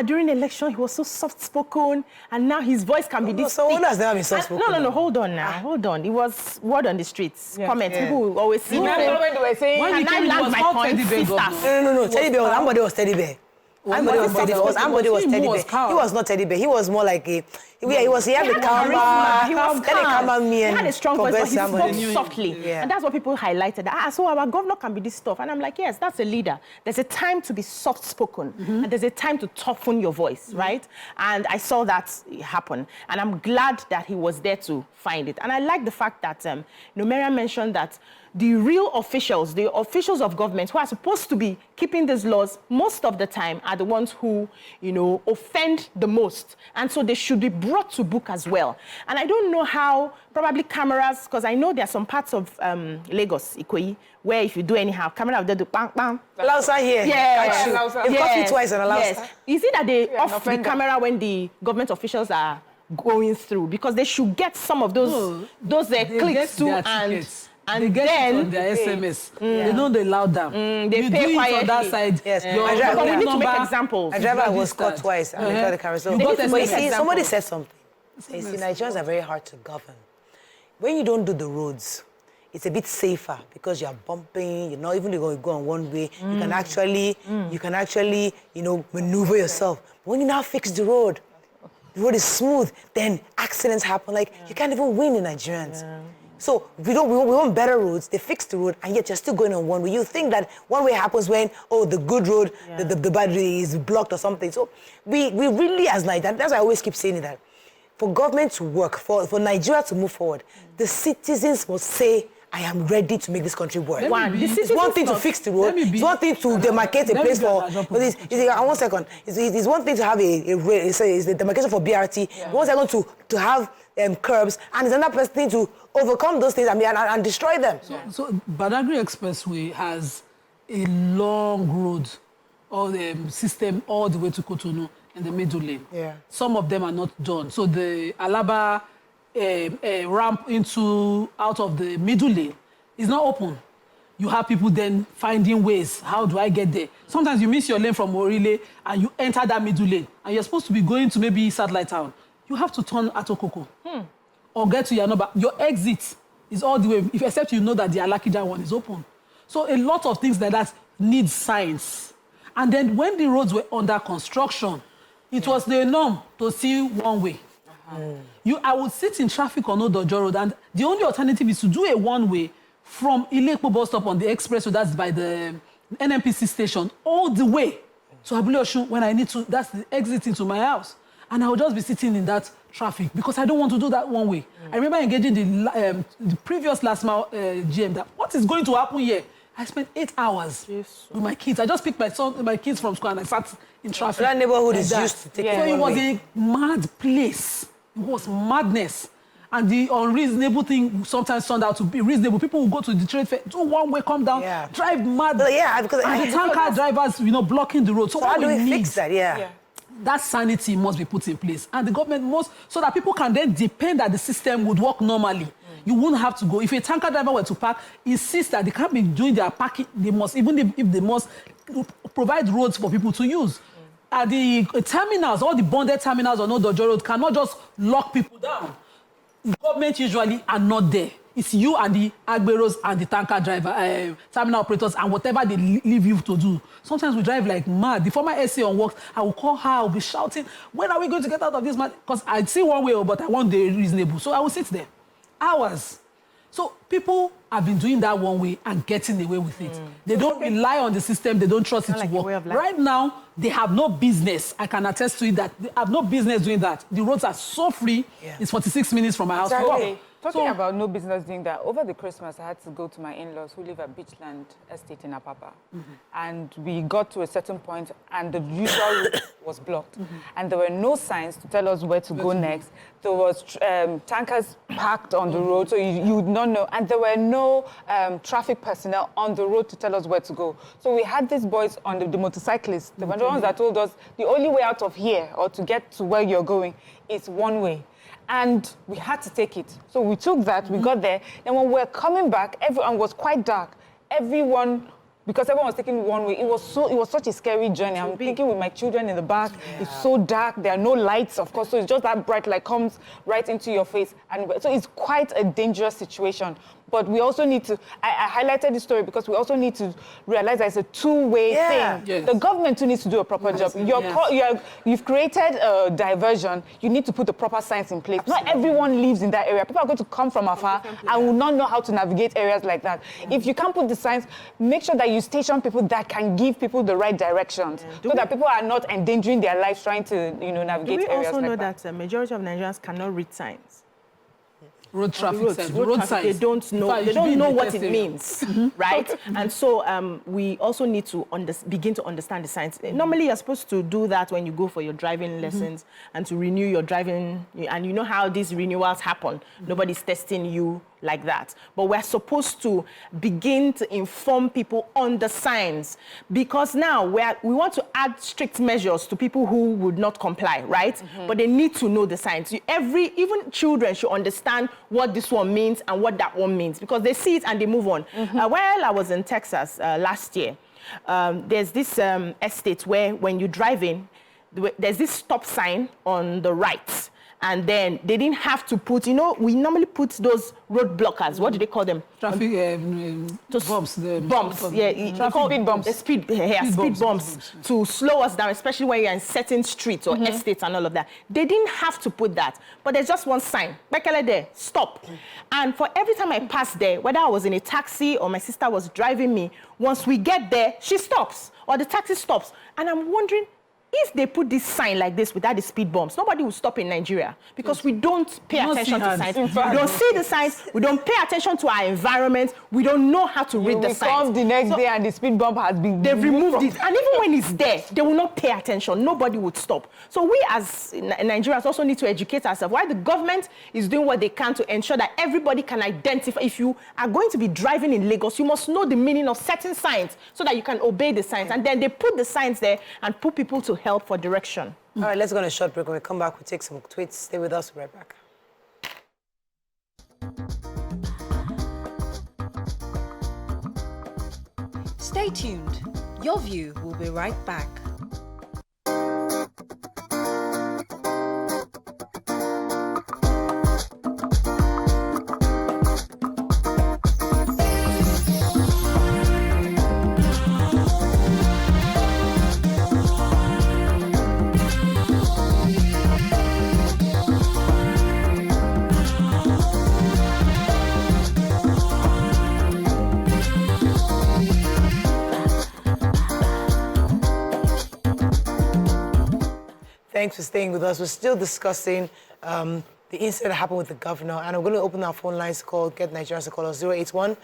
During election, he was so soft-spoken, and now his voice can be this So thick. when has never been soft-spoken? No, hold on now, hold on. It was word on the streets, comments. People will always see. Remember when they were saying, when I land my point, sisters? No. Teddy bear, somebody was teddy bear. Somebody was teddy bear. He was not teddy bear. He was more like a... He had the calm. He was calm. He had a strong voice, but he spoke softly. Yeah. And that's what people highlighted. So our governor can be this tough. And I'm like, yes, that's a leader. There's a time to be soft-spoken. And there's a time to toughen your voice, right? And I saw that happen. And I'm glad that he was there to find it. And I like the fact that Mariam mentioned that the real officials, the officials of government who are supposed to be keeping these laws most of the time are the ones who, offend the most. And so they should be brought to book as well. And I don't know how, probably cameras, because I know there are some parts of Lagos, Ikoyi, where if you do anyhow, camera will do bang, bang. Lausa here. Yeah. They've got me twice and Lausa. Yes. Is it that they off the camera when the government officials are going through? Because they should get some of those clicks too, and they get then it on their SMS. They don't allow them. They you pay do quietly. it on that side. Yes. We need to make exampple. My driver was caught twice. And the camera. So, You got but you see, SMS. somebody said something. You see, Nigerians are very hard to govern. When you don't do the roads, it's a bit safer because you're bumping, you're not even going to go on one way. You can actually, maneuver yourself. But when you now fix the road is smooth, then accidents happen. Like, you can't even win in Nigerians. Yeah. So we want better roads. They fix the road, and yet you're still going on one way. You think that one way happens when, the good road, the bad road is blocked or something. So we really, as Nigerians, that's why I always keep saying that. For government to work, for Nigeria to move forward, the citizens must say, I am ready to make this country work. It's one thing to fix the road. It's one thing to demarcate a place for. One second. It's one thing to have a demarcation for BRT. Yeah. One second to have curbs, and it's another thing to overcome those things and destroy them. So Badagry Expressway has a long road, or the system all the way to Cotonou in the middle lane. Yeah. Some of them are not done. So the Alaba ramp out of the middle lane is not open. You have people then finding ways. How do I get there? Sometimes you miss your lane from Orile and you enter that middle lane and you're supposed to be going to maybe Satellite Town. You have to turn at Okoko or get to Yanoba. Your exit is all the way, except you know that the Alakija one is open. So a lot of things like that need science. And then when the roads were under construction, it was the norm to see one way. I would sit in traffic on Odojo Road, and the only alternative is to do a one-way from Ilekpo bus stop on the expressway, that's by the NNPC station, all the way to Abule-Osun when I need to, that's the exit into my house. And I would just be sitting in that traffic because I don't want to do that one way. I remember engaging the previous last mile GM that, what is going to happen here? I spent 8 hours with my kids. I just picked my kids from school and I sat in traffic. So that neighborhood is used to taking So it was a mad place. It was madness. And the unreasonable thing sometimes turned out to be reasonable. People will go to the trade fair, do one way, come down, drive mad. Because and the tanker drivers, blocking the road. So how do we fix that? That sanity must be put in place. And the government must, so that people can then depend that the system would work normally. You wouldn't have to go. If a tanker driver were to park, insist that they can't be doing their parking. They must, even if they must, provide roads for people to use. The terminals, all the bonded terminals on Odojo Road cannot just lock people down. The government usually are not there. It's you and the agberos and the tanker driver, terminal operators, and whatever they leave you to do. Sometimes we drive like mad. The former SA on work, I will call her, I will be shouting, when are we going to get out of this mad? Because I see one way, but I want the reasonable. So I will sit there. Hours. So people have been doing that one way and getting away with it. They don't rely on the system. They don't trust it to work. Right now, they have no business. I can attest to it that they have no business doing that. The roads are so free. It's 46 minutes from my house to work. Talking about no business doing that, over the Christmas, I had to go to my in-laws who live at Beachland Estate in Apapa. And we got to a certain point, and the usual route was blocked. And there were no signs to tell us where to go next. There was tankers parked on the road, so you would not know. And there were no traffic personnel on the road to tell us where to go. So we had these boys on the motorcyclists. They were the ones that told us the only way out of here or to get to where you're going is one way. And we had to take it. So we took that, we got there. Then when we were coming back, everyone was quite dark. Because everyone was taking one way, it was such a scary journey. I'm thinking with my children in the back, it's so dark, there are no lights, of course, so it's just that bright light comes right into your face. And so it's quite a dangerous situation. But we also need to, I highlighted this story because we also need to realize that it's a two-way thing. Yes. The government too needs to do a proper job. You've created a diversion. You need to put the proper signs in place. Absolutely. Not everyone lives in that area. People are going to come from afar and will not know how to navigate areas like that. If you can't put the signs, make sure that you station people that can give people the right directions so that people are not endangering their lives trying to, navigate areas like that. Do we also know that the majority of Nigerians cannot read signs? Road traffic signs. They don't know. They don't know what it means, right? And so we also need to begin to understand the science. Normally, you're supposed to do that when you go for your driving lessons and to renew your driving. And you know how these renewals happen. Nobody's testing you like that. But we're supposed to begin to inform people on the signs, because now we want to add strict measures to people who would not comply, right? But they need to know the signs. Even children should understand what this one means and what that one means, because they see it and they move on. While I was in Texas last year, there's this estate where when you drive in, there's this stop sign on the right. And then they didn't have to put, you know, we normally put those road blockers. What do they call them? Traffic bumps. Bumps, yeah. Speed bumps. Speed bumps to slow us down, especially when you're in certain streets or estates and all of that. They didn't have to put that, but there's just one sign. Bekele there, stop. And for every time I pass there, whether I was in a taxi or my sister was driving me, once we get there, she stops or the taxi stops. And I'm wondering, if they put this sign like this without the speed bumps, nobody will stop in Nigeria because we don't pay attention to signs. We don't see the signs. We don't pay attention to our environment. We don't know how to read the signs. Come the next day and the speed bump has been they've removed it. And even when it's there, they will not pay attention. Nobody would stop. So we as Nigerians also need to educate ourselves. While the government is doing what they can to ensure that everybody can identify. If you are going to be driving in Lagos, you must know the meaning of certain signs so that you can obey the signs. And then they put the signs there and put people to help for direction. All right, let's go on a short break. When we come back, we'll take some tweets. Stay with us. We'll be right back. Stay tuned. Your View will be right back. Thanks for staying with us. We're still discussing the incident that happened with the governor, and I'm going to open our phone lines to call, get Nigerians to call us 081-0764-1679,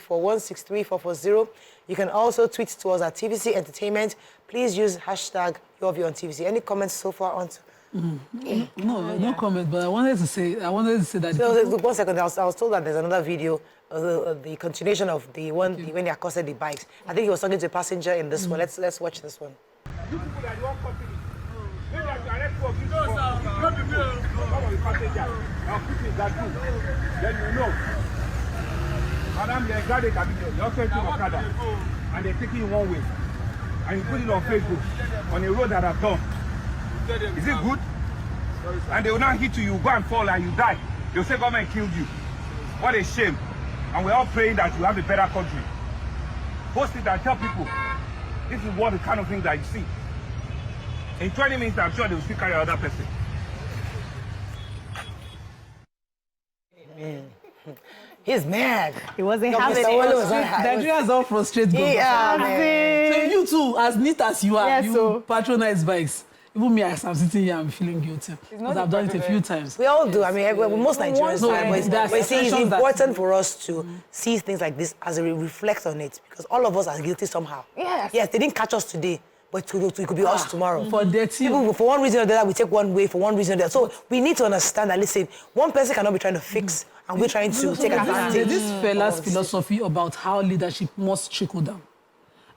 090-241-63440. You can also tweet to us at TVC Entertainment. Please use hashtag YourView on TVC. Any comments so far on? No comment, but I wanted to say that... So, 1 second, I was told that there's another video, the continuation of the one when they accosted the bikes. I think he was talking to a passenger in this one. Let's watch this one. You people that want company, when you have to arrest for this, come on the passenger, now put it that good, then you know. Madam, they're graduate, you're also into Okada, and they're taking you one way, and you put it on Facebook, on a road that I've done. Is it good? And they will not hit you, you go and fall and you die. They'll say government killed you. What a shame. And we're all praying that you have a better country. Post it and tell people, this is what the kind of things that you see. In 20 minutes, I'm sure they will still carry another person. He's mad. He wasn't having it. Nigerians are frustrated. Yeah, man. So you too, as neat as you are, Yeah, so patronize bikes. Even me, as I'm sitting here, I'm feeling guilty. Because I've done it a few times. We all do. I mean, most Nigerians do. But see, it's important for us to see things like this as we reflect on it. Because all of us are guilty somehow. Yes. Yes, they didn't catch us today, but it could be us tomorrow. For dirty. People, for one reason or the other, we take one way, for one reason or the other. So we need to understand that, listen, one person cannot be trying to fix, and we're trying to take advantage. This fella's philosophy about how leadership must trickle down.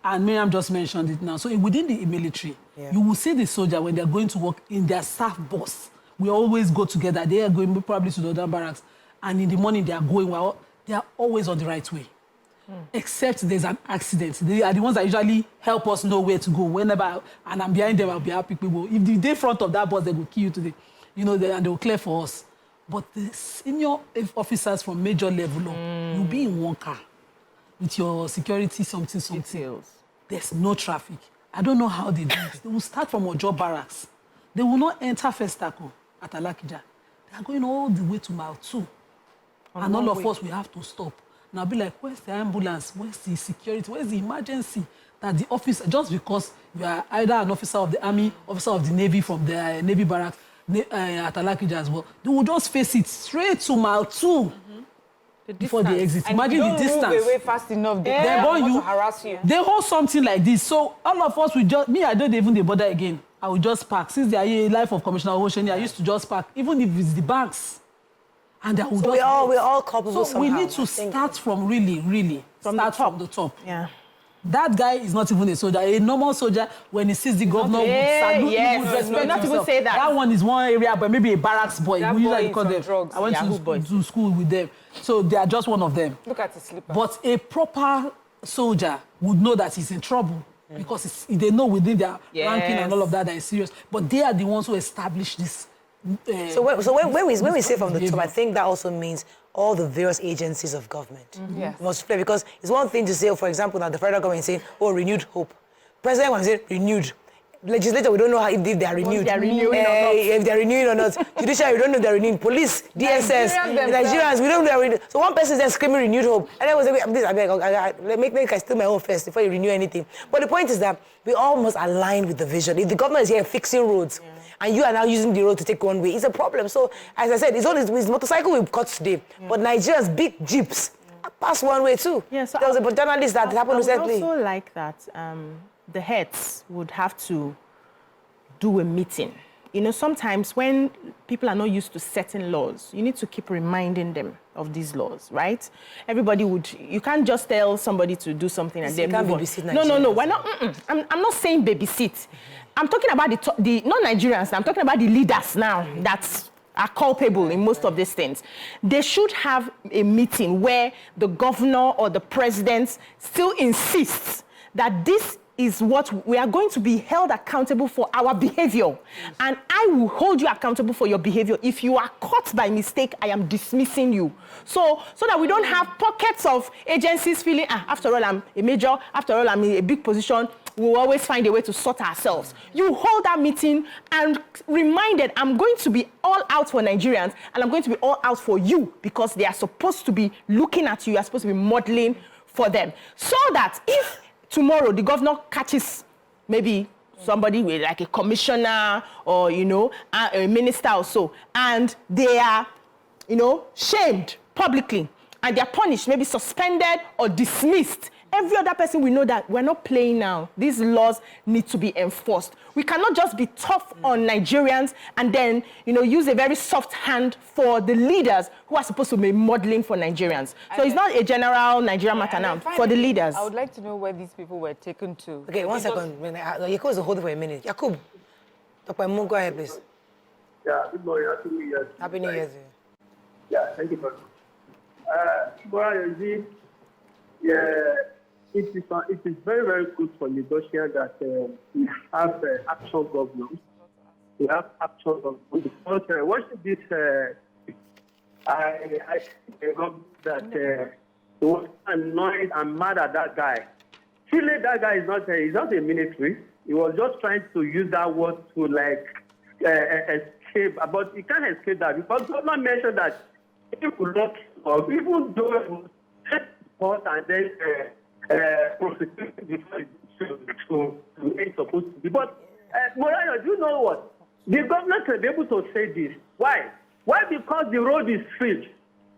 And Miriam just mentioned it now. So within the military, you will see the soldier when they're going to work in their staff bus. We always go together. They are going probably to the other barracks. And in the morning, they are going, well, they are always on the right way. Except there's an accident. They are the ones that usually help us know where to go. Whenever, and I'm behind them, I'll be happy people. If they're in front of that bus, they will kill you today. You know, and they will clear for us. But the senior officers from major level, you'll be in one car with your security something. details. There's no traffic. I don't know how they do it. They will start from Ojo Barracks. They will not enter Festaco at Alakija. They are going all the way to Mile 2. And all of us, we have to stop. And I'll be like, where's the ambulance? Where's the security? Where's the emergency? That the officer, just because you are either an officer of the army, officer of the navy from the Navy barracks at Alakija as well, they will just face it straight to Mile 2. Before they exit. And imagine the distance. Move away fast enough. They want to harass you. They hold something like this. So all of us will just, me, I don't even bother again. I will just park. Since they are here, life of Commissioner Osheni, I used to just park, even if it's the banks. And I will So we're all culpable so somehow. we need to start from really, from the top. Yeah. That guy is not even a soldier. A normal soldier, when he sees the governor, would salute, he would respect not even himself. say that. That one is one area, but maybe a barracks boy. That We boy usually is call on them. drugs. I went to school with them. So they are just one of them. Look at his slipper. But a proper soldier would know that he's in trouble. because they know within their ranking and all of that is serious. But they are the ones who establish this. So when we say from the top, I think that also means all the various agencies of government must play, because it's one thing to say, for example, now the federal government is saying, oh, renewed hope. President was saying renewed. Legislature, we don't know how if they are renewed. If they are renewing or not. Judiciary, we don't know if they are renewing. Police, DSS, Nigerians, we don't know if they are renewing. So one person is then screaming renewed hope. And then was like, make I steal my own first before you renew anything. But the point is that we all must align with the vision. If the government is here fixing roads, and you are now using the road to take one way, it's a problem. So, as I said, it's motorcycle we've cut today. But Nigerians, big jeeps, pass one way too. Yeah, so there was a journalist that happened recently. I also like that the heads would have to do a meeting. You know, sometimes when people are not used to certain laws, you need to keep reminding them of these laws, right? Everybody you can't just tell somebody to do something and then move on. No, we're not, I'm not saying babysit. I'm talking about the non-Nigerians, I'm talking about the leaders now that are culpable in most of these things. They should have a meeting where the governor or the president still insists that this is what we are going to be held accountable for our behavior. And I will hold you accountable for your behavior. If you are caught by mistake, I am dismissing you. So that we don't have pockets of agencies feeling, after all, I'm a major, after all, I'm in a big position, we'll always find a way to sort ourselves. You hold that meeting and reminded, I'm going to be all out for Nigerians and I'm going to be all out for you because they are supposed to be looking at you, you are supposed to be modeling for them. So that if tomorrow the governor catches maybe somebody with like a commissioner or, you know, a minister or so, and they are, you know, shamed publicly and they are punished, maybe suspended or dismissed, every other person will know that we're not playing now. These laws need to be enforced. We cannot just be tough on Nigerians and then, you know, use a very soft hand for the leaders who are supposed to be modeling for Nigerians. So it's not a general Nigerian matter now, for the leaders. I would like to know where these people were taken to. Okay, one second. Yakub is holding for a minute. Yakub, Dr. Moon, go ahead, please. Yeah, good morning. Happy New Year. Happy New Year to you. Yeah, thank you very much. It is very, very good for Lagosians that we have action governors. We have action governors. Because watching this, I think that was annoyed and mad at that guy. Surely that guy is not a military. He was just trying to use that word to like escape, but he can't escape that because government mentioned that people not, or even though it was court and then prosecuted before it's supposed to be. But Moreno, do you know what? The government can be able to say this. Why? Why? Because the road is filled.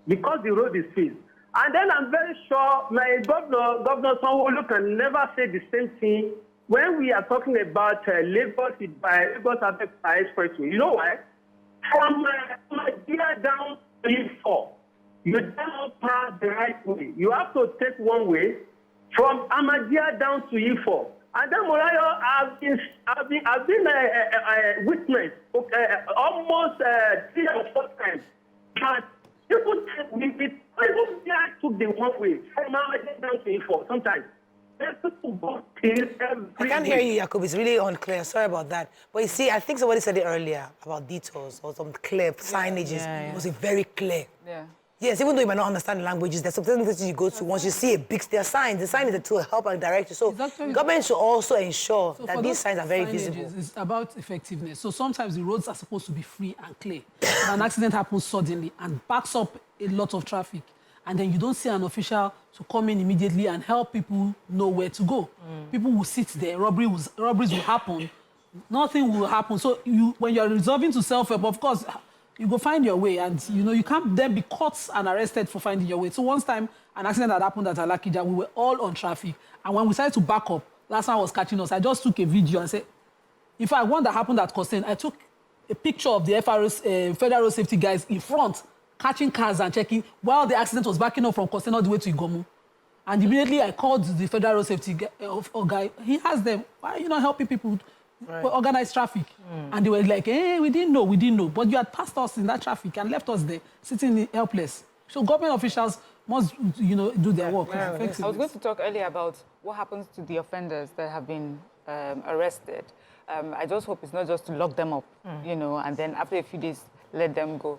Because the road is filled. And then I'm very sure my Governor Sanwo-Olu can never say the same thing when we are talking about Lagos-Badagry Expressway. You know why? From Nigeria down to E4, you don't pass the right way. You have to take one way from Ahmadiyya down to E4. And then Morayo, I've been a witness almost 3 or 4 times. But people took the one way from Ahmadiyya down to E4 sometimes. I can't hear you, Yakub. It's really unclear. Sorry about that. But you see, I think somebody said it earlier about detours or some clear signages. It was very clear. Yeah. Yes, even though you might not understand the languages, there's some places you go to, once you see there are signs. The sign is to help and direct you. So government should also ensure that these signs are very visible. It's about effectiveness. So sometimes the roads are supposed to be free and clear. An accident happens suddenly and backs up a lot of traffic. And then you don't see an official to come in immediately and help people know where to go. People will sit there, robberies will happen, nothing will happen. So when you're resolving to self-help, of course, you go find your way, and you can't then be caught and arrested for finding your way. So one time, an accident had happened at Alakija, we were all on traffic, and when we started to back up, last time I was catching us, I just took a video and said, in fact, one that happened at Consent, I took a picture of the federal safety guys in front, catching cars and checking, while the accident was backing up from Consent all the way to Igomu. And immediately I called the federal safety guy. He asked them, why are you not helping people organize traffic? And they were like, hey, we didn't know. But you had passed us in that traffic and left us there, sitting helpless. So government officials must, do their work I effectively. was going to talk earlier about what happens to the offenders that have been arrested. I just hope it's not just to lock them up, and then after a few days, let them go.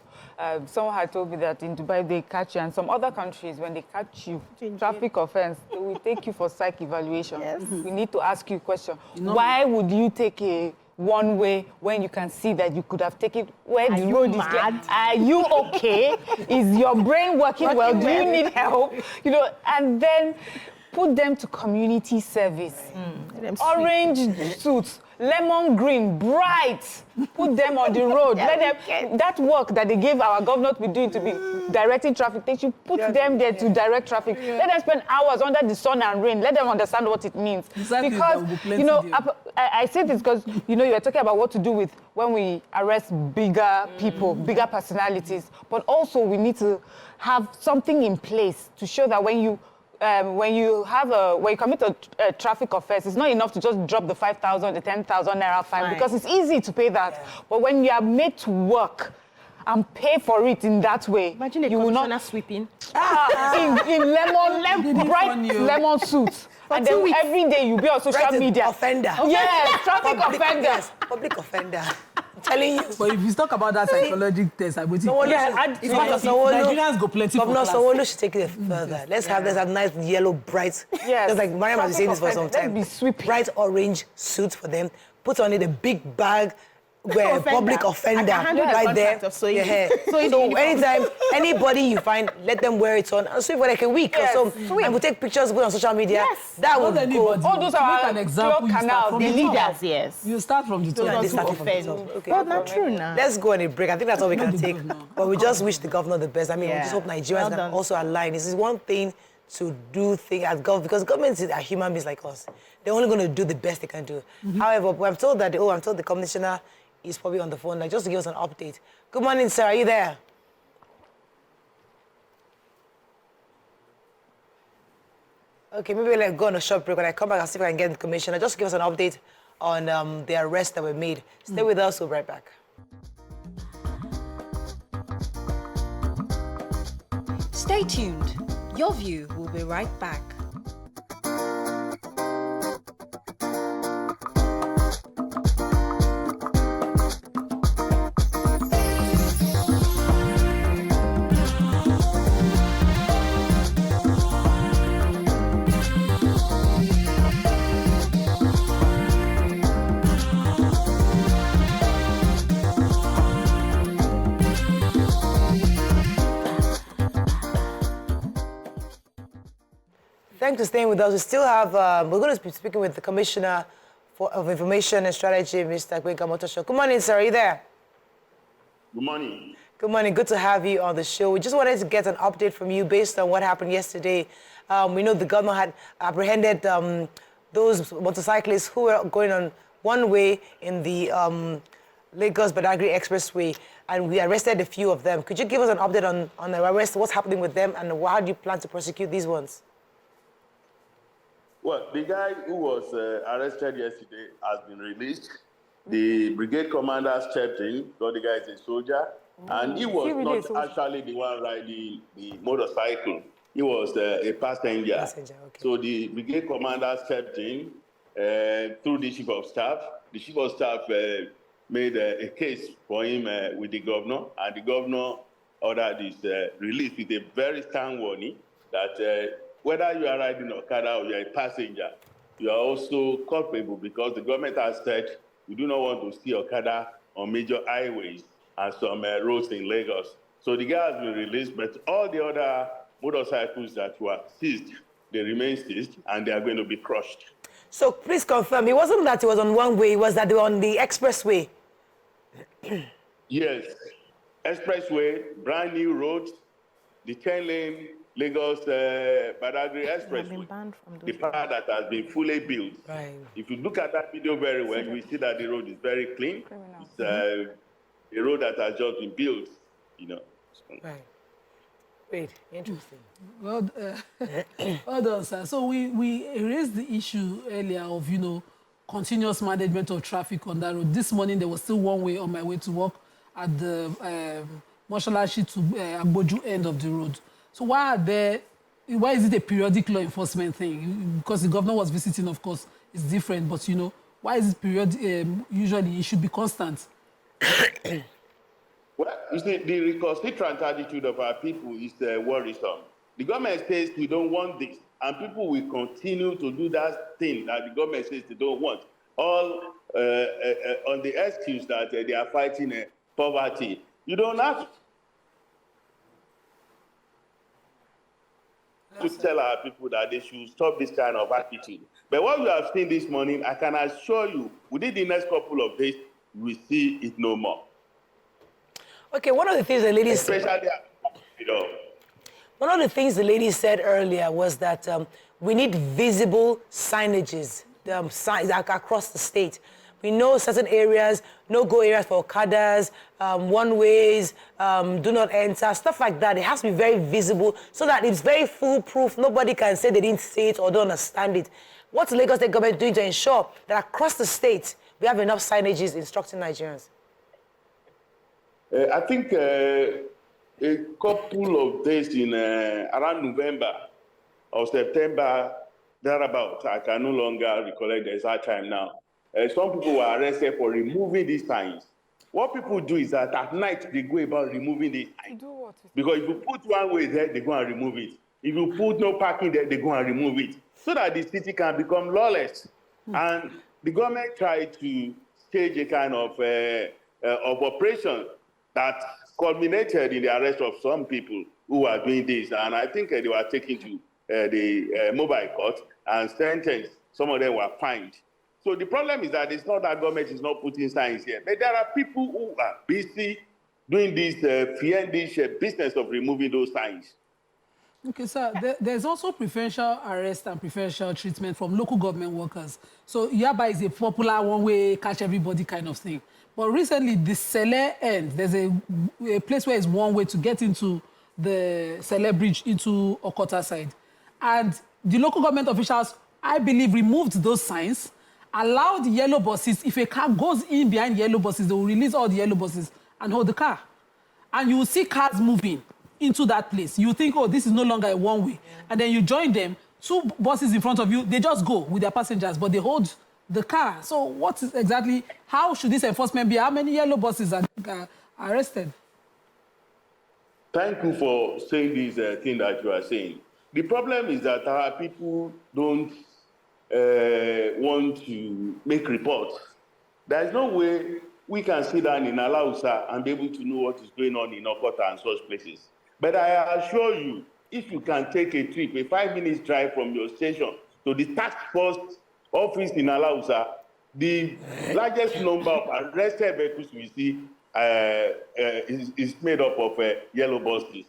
Someone had told me that in Dubai, they catch you, and some other countries, when they catch you, traffic offense, they will take you for psych evaluation. Yes. We need to ask you a question. Why would you take a one-way when you can see that you could have taken where the road is clear? Are you okay? Is your brain working well? Do you need help? And then put them to community service. Orange suits, lemon green, bright. Put them on the road. Let them, that work that they gave our governor to be doing, to be directing traffic, they should put them there to direct traffic. Let them spend hours under the sun and rain. Let them understand what it means. Exactly, because, I say this because, you were talking about what to do with when we arrest bigger people, bigger personalities. But also we need to have something in place to show that when you commit a traffic offense, it's not enough to just drop the 5,000, the 10,000 naira fine, because it's easy to pay that. Yeah. But when you are made to work and pay for it in that way, imagine you will not sweeping in bright lemon suits. And then every day you'll be on social media. Offender. Yes, traffic offender. Yes, public offender. I'm telling you. But if you talk about that psychological test, I would Nigerians go plenty for class. Sanwo-Olu should take it further. Let's have nice yellow, bright. Yes. Just like Mariam has been saying this for some time. Let's be sweeping. Bright orange suit for them. Put on it a big bag. Where public offender right there. So anytime anybody you find, let them wear it on and sweep for like a week or so. And we'll take pictures, put on social media. Yes. That will go. All those are an example. The leaders, yes. You start from the top. Well, not true now. Let's go on a break. I think that's all we can take. But we just wish the governor the best. I mean, we just hope Nigerians can also align. This is one thing to do things as government, because governments are human beings like us. They're only going to do the best they can do. However, I'm told the commissioner is probably on the phone, like, just to give us an update. Good morning, sir. Are you there? Okay, maybe we'll go on a short break. When I come back, I'll see if I can get the commissioner. Just give us an update on the arrests that were made. Stay with us. We'll be right back. Stay tuned. Your View will be right back. Thanks for staying with us. We still have, we're going to be speaking with the Commissioner of Information and Strategy, Mr. Gbajabiamila. Good morning, sir. Are you there? Good morning. Good morning. Good to have you on the show. We just wanted to get an update from you based on what happened yesterday. We know the government had apprehended those motorcyclists who were going on one way in the Lagos-Badagry Expressway, and we arrested a few of them. Could you give us an update on the arrest, what's happening with them, and how do you plan to prosecute these ones? Well, the guy who was arrested yesterday has been released. The brigade commander stepped in, because the guy is a soldier, and he was not actually the one riding the motorcycle. He was a passenger. Okay. So the brigade commander stepped in through the chief of staff. The chief of staff made a case for him with the governor, and the governor ordered his release with a very stern warning that whether you are riding Okada or you are a passenger, you are also culpable, because the government has said we do not want to see Okada on major highways and some roads in Lagos. So the guy has been released, but all the other motorcycles that were seized, they remain seized, and they are going to be crushed. So please confirm, it wasn't that it was on one way, it was that they were on the expressway. Yes, expressway, brand new roads, the 10-lane Lagos-Badagry Expressway, the part that has been fully built. Right. If you look at that video very well, we see that the road is very clean. It's a road that has just been built, Right. Great, interesting. Well done, sir. So we raised the issue earlier of, continuous management of traffic on that road. This morning, there was still one way on my way to work at the Moshalashi to Agboju end of the road. So why is it a periodic law enforcement thing? Because the governor was visiting, of course, it's different, but you know, why is it periodic? Usually it should be constant. Well, you see, the recalcitrant attitude of our people is worrisome. The government says we don't want this, and people will continue to do that thing that the government says they don't want, all on the excuse that they are fighting poverty. You don't have to tell our people that they should stop this kind of attitude. But what we have seen this morning, I can assure you, within the next couple of days, we will see it no more. Okay, one of the things the lady said... One of the things the lady said earlier was that we need visible signages, signs across the state. We know certain areas, no-go areas for Okadas, one-ways, do not enter, stuff like that. It has to be very visible so that it's very foolproof. Nobody can say they didn't see it or don't understand it. What's the Lagos State government doing to ensure that across the state we have enough signages instructing Nigerians? I think a couple of days in around November or September, thereabout, I can no longer recollect the exact time now. Some people were arrested for removing these signs. What people do is that at night they go about removing these signs. Because if you put one way there, they go and remove it. If you put no parking there, they go and remove it. So that the city can become lawless. And the government tried to stage a kind of operation that culminated in the arrest of some people who were doing this. And I think they were taken to the mobile court and sentenced. Some of them were fined. So the problem is that it's not that government is not putting signs here, but there are people who are busy doing this fiendish business of removing those signs. Okay, sir, there's also preferential arrest and preferential treatment from local government workers. So Yaba is a popular one-way, catch everybody kind of thing. But recently, the Sele end, there's a place where it's one way to get into the Sele Bridge into Okota side. And the local government officials, I believe, removed those signs, allowed yellow buses. If a car goes in behind yellow buses, they will release all the yellow buses and hold the car. And you will see cars moving into that place. You think, oh, this is no longer a one-way. And then you join them, two buses in front of you, they just go with their passengers, but they hold the car. So what is exactly, how should this enforcement be? How many yellow buses are arrested? Thank you for saying this thing that you are saying. The problem is that our people don't want to make reports. There is no way we can sit down in Alausa and be able to know what is going on in Okota and such places. But I assure you, if you can take a trip, a 5-minute drive from your station to the task force office in Alausa, the largest number of arrested vehicles we see is made up of yellow buses.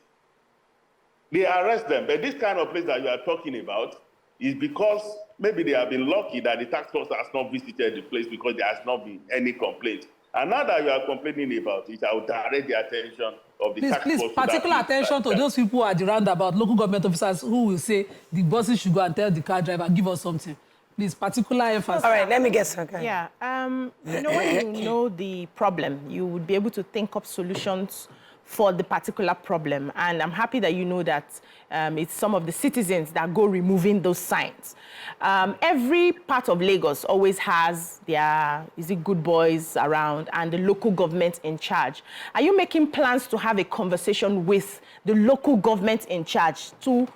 They arrest them, but this kind of place that you are talking about is because maybe they have been lucky that the task force has not visited the place because there has not been any complaint. And now that you are complaining about it, I will direct the attention of the task force. Please, particular attention to those people at the roundabout, local government officers who will say the buses should go and tell the car driver, give us something. Please, particular emphasis. All right, let me get some. Yeah, you know, when you know the problem, you would be able to think up solutions for the particular problem. And I'm happy that you know that it's some of the citizens that go removing those signs. Every part of Lagos always has their, good boys around and the local government in charge. Are you making plans to have a conversation with the local government in charge to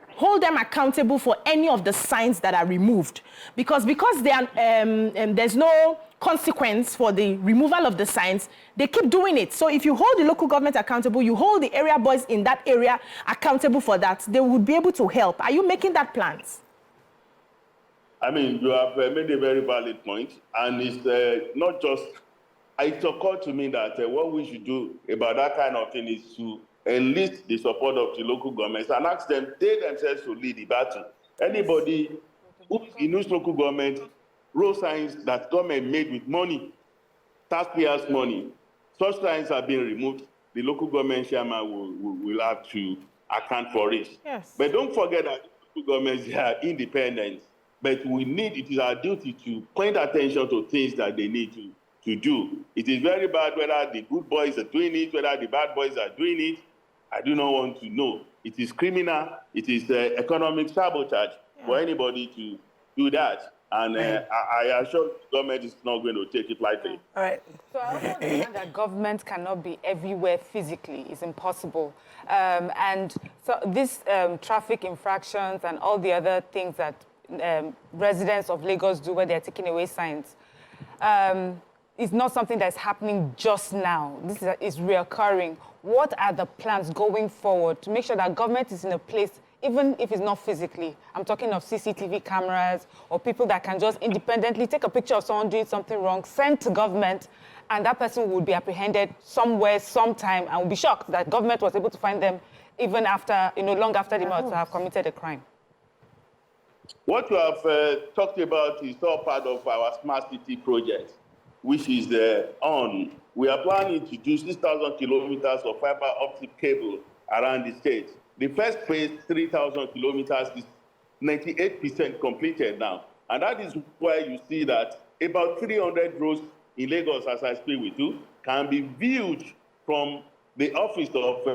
hold them accountable for any of the signs that are removed? Because they are, there's no consequence for the removal of the signs, they keep doing it. So if you hold the local government accountable, you hold the area boys in that area accountable for that, they would be able to help. Are you making that plans? I mean, you have made a very valid point, and it's not just, it occurred to me that what we should do about that kind of thing is to enlist the support of the local governments and ask them, they themselves to lead the battle. Anybody who in whose local government road signs that government made with money, taxpayers' money, such signs are being removed, the local government chairman will have to account for it. Yes. But don't forget that local governments are independent, but it is our duty to point attention to things that they need to do. It is very bad whether the good boys are doing it, whether the bad boys are doing it. I do not want to know. It is criminal. It is economic sabotage for anybody to do that. And I assure you, the government is not going to take it lightly. All right. So I also understand that government cannot be everywhere physically. It's impossible. And so these traffic infractions and all the other things that residents of Lagos do when they're taking away signs is not something that's happening just now. This is reoccurring. What are the plans going forward to make sure that government is in a place, even if it's not physically? I'm talking of CCTV cameras or people that can just independently take a picture of someone doing something wrong, send to government, and that person would be apprehended somewhere, sometime, and will be shocked that government was able to find them even after, long after they must have committed a crime. What you have talked about is all part of our smart city project, which is on. We are planning to do 6,000 kilometers of fiber optic cable around the state. The first phase, 3,000 kilometers, is 98% completed now. And that is why you see that about 300 roads in Lagos, as I speak with you, can be viewed from the office of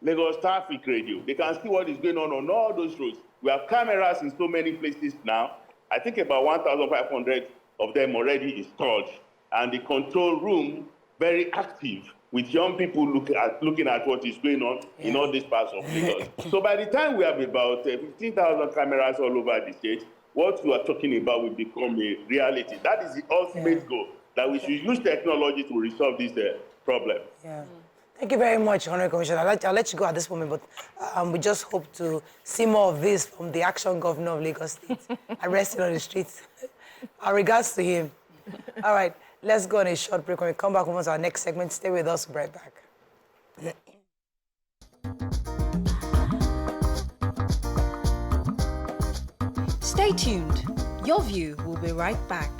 Lagos Traffic Radio. They can see what is going on all those roads. We have cameras in so many places now. I think about 1,500 of them already installed. And the control room, very active, with young people looking at what is going on in all these parts of Lagos. So by the time we have about 15,000 cameras all over the state, what you are talking about will become a reality. That is the ultimate goal, that we should use technology to resolve this problem. Yeah. Thank you very much, Honorable Commissioner. I'll let you go at this moment, but we just hope to see more of this from the action governor of Lagos State, arrested on the streets. Our regards to him. All right, let's go on a short break. When we come back, we'll move to our next segment. Stay with us, we'll be right back. Stay tuned. Your View will be right back.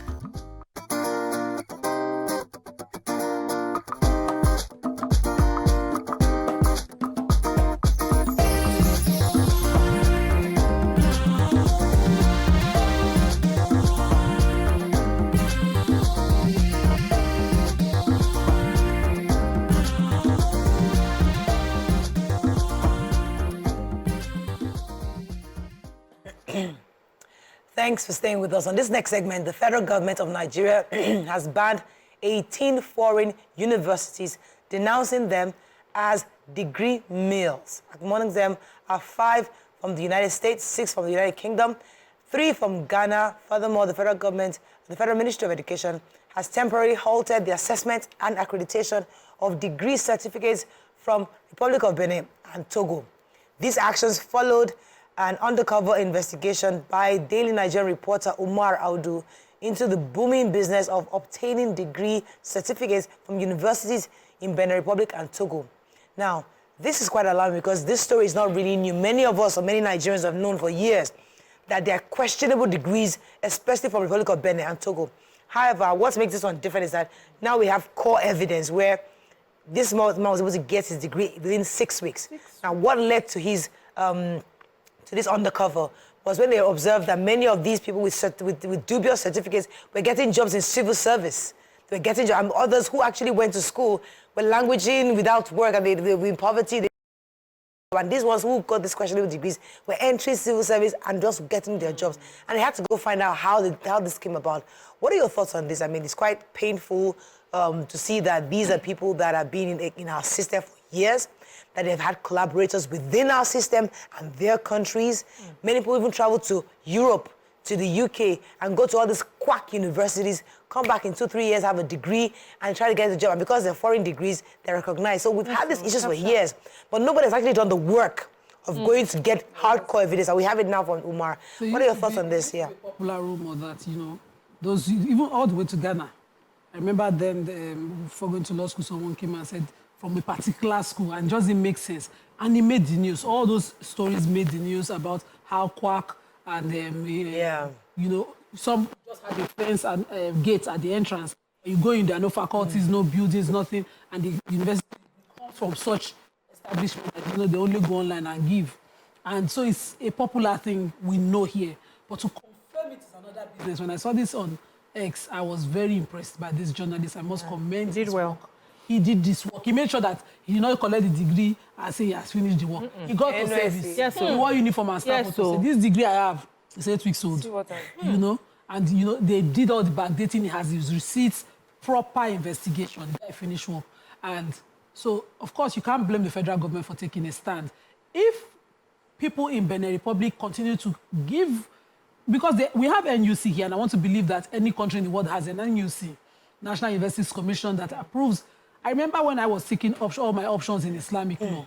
Thanks for staying with us. On this next segment, the federal government of Nigeria has banned 18 foreign universities, denouncing them as degree mills. Among them are 5 from the United States, 6 from the United Kingdom, 3 from Ghana. Furthermore, the federal government, the Federal Ministry of Education, has temporarily halted the assessment and accreditation of degree certificates from Republic of Benin and Togo. These actions followed an undercover investigation by Daily Nigerian reporter Umar Audu into the booming business of obtaining degree certificates from universities in Benin Republic and Togo. Now, this is quite alarming because this story is not really new. Many of us or many Nigerians have known for years that there are questionable degrees, especially from Republic of Benin and Togo. However, what makes this one different is that now we have core evidence where this man was able to get his degree within 6 weeks. Now, what led to his to this undercover was when they observed that many of these people with dubious certificates were getting jobs in civil service. They were getting jobs, and others who actually went to school were languaging without work, and they were in poverty. And these ones who got these questionable degrees were entering civil service and just getting their jobs. And they had to go find out how this came about. What are your thoughts on this? I mean, it's quite painful to see that these are people that have been in our system for years, that they've had collaborators within our system and their countries. Many people even travel to Europe, to the UK, and go to all these quack universities, come back in 2-3 years, have a degree, and try to get a job. And because they're foreign degrees, they're recognized. So we've had these issues for years, but nobody has actually done the work of going to get hardcore evidence. And we have it now from Umar. So what are your thoughts on this? Yeah. Popular rumor that, those, even all the way to Ghana. I remember then, before going to law school, someone came and said, from a particular school, and just didn't make sense. And it made the news. All those stories made the news about how quack and, some just had a fence and gates at the entrance. You go in, there are no faculties, no buildings, nothing. And the university comes from such establishment that, they only go online and give. And so it's a popular thing we know here. But to confirm it is another business. When I saw this on X, I was very impressed by this journalist. I must commend his work. he did this work. He made sure that he did not collect the degree and say he has finished the work. He got to service. Yes, He wore uniform and stuff. So this degree I have is 8 weeks old. You know, and you know they did all the backdating. He has his receipts, proper investigation. The guy finished work, and so of course you can't blame the federal government for taking a stand. If people in Benin Republic continue to give, because we have NUC here, and I want to believe that any country in the world has an NUC, National Universities Commission, that approves. I remember when I was seeking all my options in Islamic law,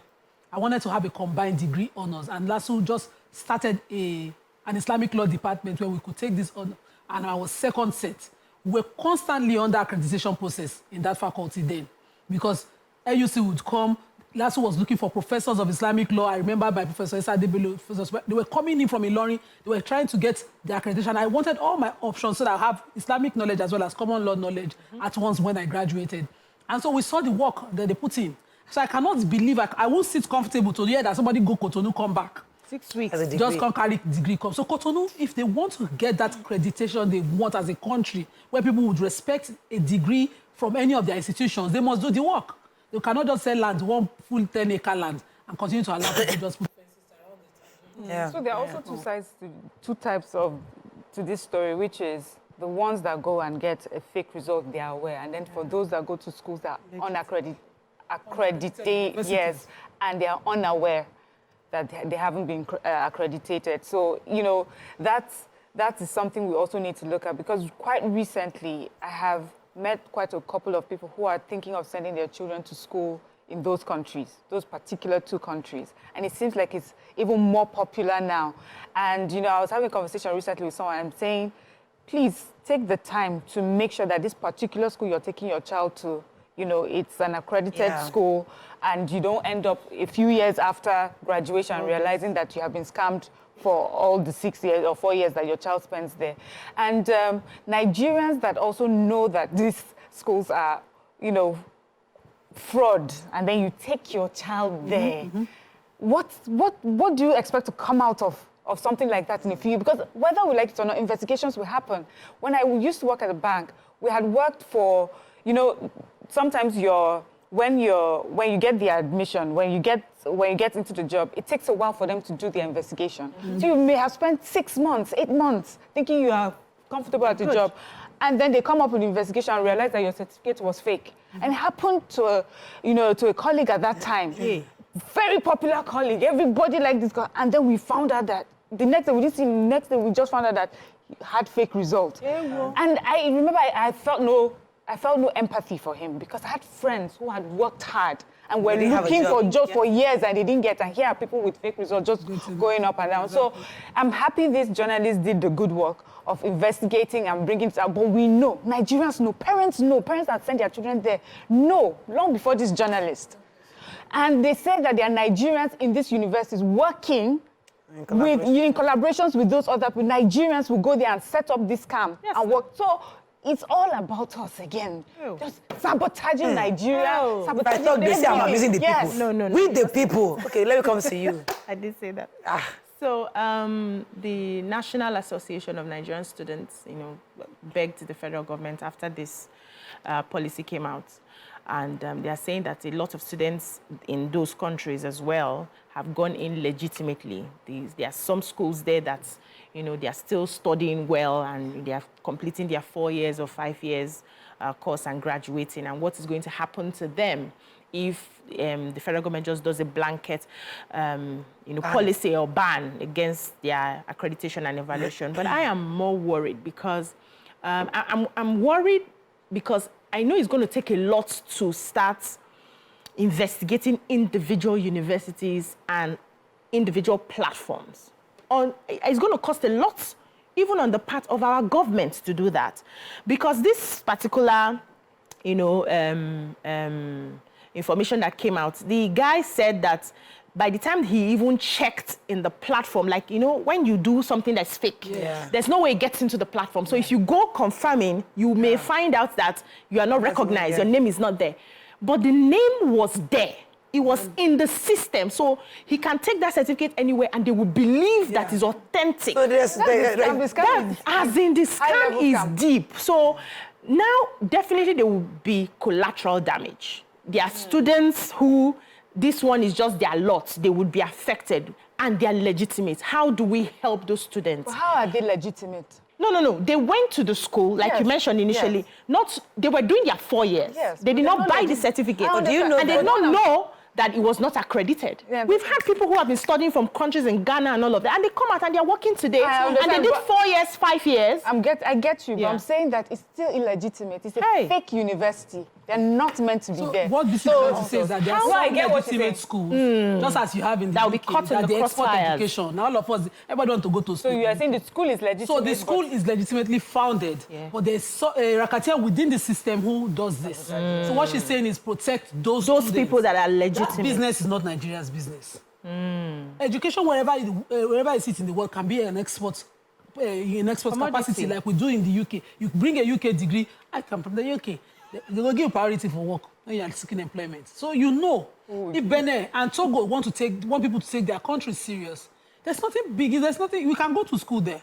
I wanted to have a combined degree honors, and LASU just started an Islamic law department where we could take this on, and I was second set. We were constantly under accreditation process in that faculty then, because NUC would come. LASU was looking for professors of Islamic law. I remember my professor, they were coming in from Ilorin. They were trying to get the accreditation. I wanted all my options so that I have Islamic knowledge as well as common law knowledge at once when I graduated. And so we saw the work that they put in. So I cannot believe, I won't sit comfortable to hear that somebody go Cotonou, come back. 6 weeks. Just come carry degree come. So Cotonou, if they want to get that accreditation they want as a country, where people would respect a degree from any of their institutions, they must do the work. You cannot just sell land, one full 10-acre land, and continue to allow people to just put fences around it. Yeah. So there are also two types to this story, which is the ones that go and get a fake result, they are aware. And then for those that go to schools that are unaccredited, yes, and they are unaware that they haven't been accredited. So, you know, that is something we also need to look at, because quite recently I have met quite a couple of people who are thinking of sending their children to school in those countries, those particular 2 countries. And it seems like it's even more popular now. And, you know, I was having a conversation recently with someone, and I'm saying, please take the time to make sure that this particular school you're taking your child to, you know, it's an accredited school, and you don't end up a few years after graduation realizing that you have been scammed for all the 6 years or 4 years that your child spends there. And Nigerians that also know that these schools are, you know, fraud, and then you take your child there, what do you expect to come out of something like that in a few years? Because whether we like it or not, investigations will happen. When I used to work at a bank, we had worked for, you know, sometimes when you get the admission, when you get into the job, it takes a while for them to do the investigation. So you may have spent 6 months, 8 months thinking you are comfortable at the job, and then they come up with the investigation and realize that your certificate was fake. And it happened to a colleague at that time. Very popular colleague. Everybody liked this guy. And then we found out that the next day we just found out that he had fake results. And I remember I felt no empathy for him, because I had friends who had worked hard and were looking for jobs for years and they didn't get. And here are people with fake results just going up and down. So I'm happy these journalists did the good work of investigating and bringing it out. But we know, Nigerians know, parents that send their children there know, long before this journalist. And they say that there are Nigerians in these universities working in collaborations with those other people. Nigerians will go there and set up this camp and work. So it's all about us again. Just sabotaging Nigeria. Sabotaging. I thought they say I'm abusing the people. No. We the people. Okay, let me come to you. I did say that. So the National Association of Nigerian Students, you know, begged the federal government after this policy came out. And they are saying that a lot of students in those countries as well have gone in legitimately. There are some schools there that, you know, they are still studying well and they are completing their 4 years or 5 years course and graduating. And what is going to happen to them if the federal government just does a blanket, policy or ban against their accreditation and evaluation? But I am more worried because I'm worried because I know it's going to take a lot to start investigating individual universities and individual platforms. It's going to cost a lot, even on the part of our government, to do that. Because this particular, information that came out, the guy said that by the time he even checked in the platform, like, when you do something that's fake, there's no way it gets into the platform. So if you go confirming, you may find out that you are not recognized, your name is not there. But the name was there. It was in the system. So he can take that certificate anywhere and they will believe that is authentic. So as in the scam is deep. So now, definitely there will be collateral damage. there are students who this one is just their lot. They would be affected and they are legitimate. How do we help those students? But how are they legitimate? No. They went to the school, like you mentioned initially. They were doing their 4 years. Yes, they did not buy the certificate. Do you know and they did not know that it was not accredited. Yeah, we've had people who have been studying from countries in Ghana and all of that, and they come out and they're working today. And they did 4 years, 5 years. I get you, but I'm saying that it's still illegitimate. It's a fake university. They're not meant to be there. What this is going to say is that there are some legitimate schools, just as you have in the that will be caught in the export education. Now all of us, everybody want to go to school. So you are saying the school is legitimate? So the school is legitimately founded, but there's a racketeer within the system who does this. So what she's saying is protect those people that are legitimate. That business is not Nigeria's business. Education, wherever it sits in the world, can be an export. In export capacity, like we do in the UK. You bring a UK degree, I come from the UK. They will give you priority for work when you are seeking employment. So you know, if Benin and Togo want people to take their country serious, there's nothing big. There's nothing. We can go to school there,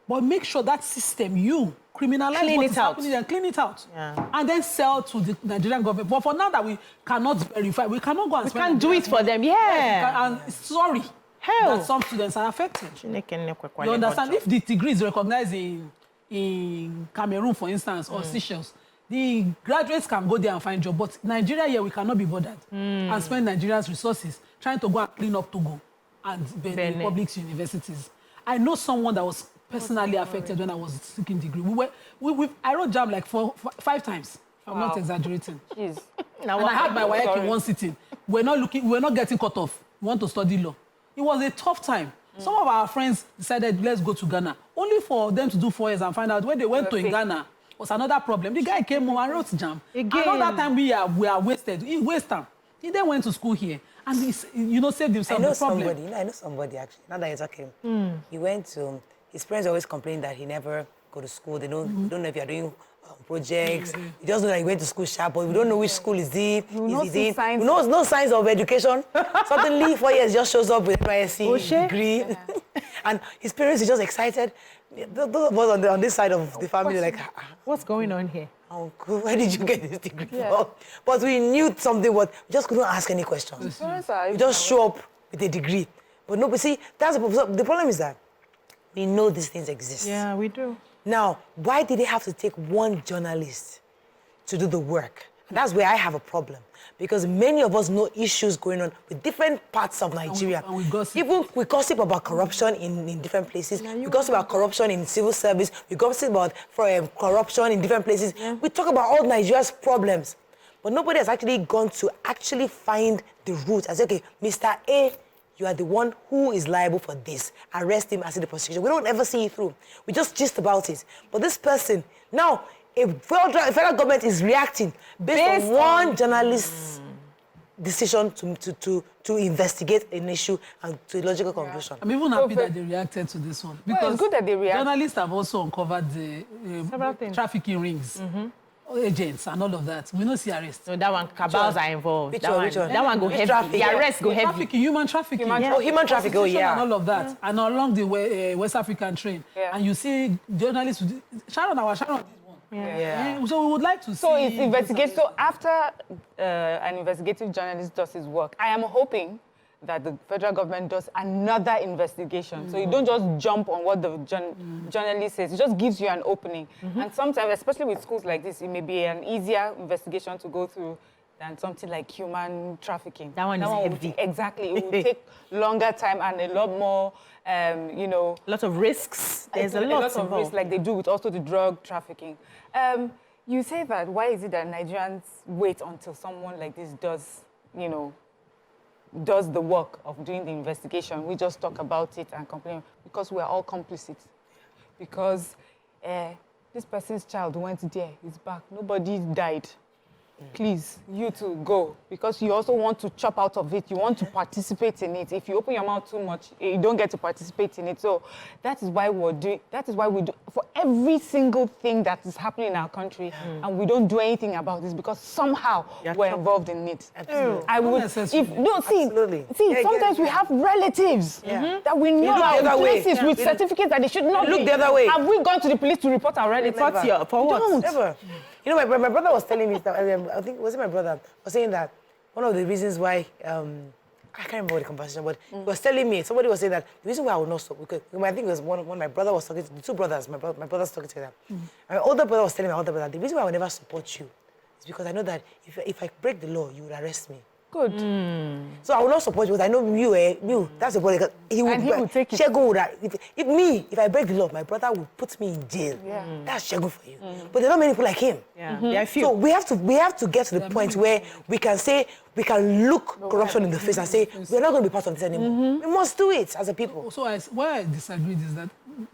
but make sure that system you criminalize what is happening and clean it out, and then sell to the Nigerian government. But for now that we cannot verify, we cannot go and we can't do it for them. And sorry, that some students are affected. You understand? If the degree is recognized in Cameroon, for instance, or Seychelles, the graduates can go there and find job. But Nigeria here, we cannot be bothered and spend Nigeria's resources trying to go and clean up Togo and the public universities. I know someone that was personally affected when I was seeking degree. I wrote JAMB like 5 times. I'm not exaggerating. And I had my wife in one sitting. We're not getting cut off. We want to study law. It was a tough time. Some of our friends decided, let's go to Ghana, only for them to do 4 years and find out when they went to Ghana was another problem. The guy came home and wrote JAMB. And all that time we are wasted. He wasted time. He then went to school here and he, saved himself the problem. I know somebody actually. Now that you're talking, he went to. His parents always complain that he never go to school. They don't know if you're doing projects. You just know that he went to school sharp, but we don't know which school is he. No signs of education. Suddenly, 4 years just shows up with NYSC degree, and his parents are just excited. Those of us on this side of the family, like, what's going on here? Uncle, where did you get this degree from? But we knew something. What we just couldn't ask any questions. We just show up with a degree. But no, but see, that's the problem is that we know these things exist. Yeah, we do. Now, why did they have to take one journalist to do the work? And that's where I have a problem. Because many of us know issues going on with different parts of Nigeria. And we gossip. Even we gossip about corruption in different places. We gossip about corruption in civil service. We gossip about corruption in different places. Yeah. We talk about all Nigeria's problems. But nobody has actually gone to actually find the root and say, okay, Mr. A, you are the one who is liable for this. Arrest him, as the prosecution. We don't ever see it through. We just gist about it. But this person, now, a federal government is reacting based on one journalist's decision to investigate an issue and to a logical conclusion. I'm even happy that they reacted to this one. Because it's good that they react. Journalists have also uncovered the trafficking rings. Agents and all of that. We don't see arrests. So that one, cabals are involved. Which one? That one go heavy. The arrests go heavy. Human trafficking. Human trafficking, and all of that. And along the West African train. And you see journalists, Sharon. So we would like to see... So it's investigated. So after an investigative journalist does his work, I am hoping that the federal government does another investigation. So you don't just jump on what the journalist says. It just gives you an opening. And sometimes, especially with schools like this, it may be an easier investigation to go through than something like human trafficking. That one is heavy. Exactly. It will take longer time and a lot more, a lot of risks. There's a lot of risks, like they do with also the drug trafficking. You say that, why is it that Nigerians wait until someone like this does, does the work of doing the investigation? We just talk about it and complain because we're all complicit. Because this person's child went there, he's back, nobody died. Please, you two go, because you also want to chop out of it. You want to participate in it. If you open your mouth too much, you don't get to participate in it. So that is why we're doing. That is why we do for every single thing that is happening in our country, and we don't do anything about this because somehow we're involved in it. Absolutely. I would. See. Sometimes we have relatives that we know are in places with certificates that they should not look the other way. Have we gone to the police to report our relatives? For what? Never. You know, my brother was telling me that, I think, was it my brother? Was saying that one of the reasons why, I can't remember the conversation, but he was telling me, somebody was saying that the reason why I would not stop, because I think it was one my brother was talking to, the two brothers, my brothers talking together. My older brother was telling my older brother, the reason why I would never support you is because I know that if I break the law, you would arrest me. Good. So I will not support you because I know you, that's the point. He would take it. Shegun would, if I break the law, my brother would put me in jail. Yeah. That's Shegun for you. But there are not many people like him. Yeah. So we have to get to the point where we can look corruption in the face and say, we're not going to be part of this anymore. We must do it as a people. So why I disagreed is that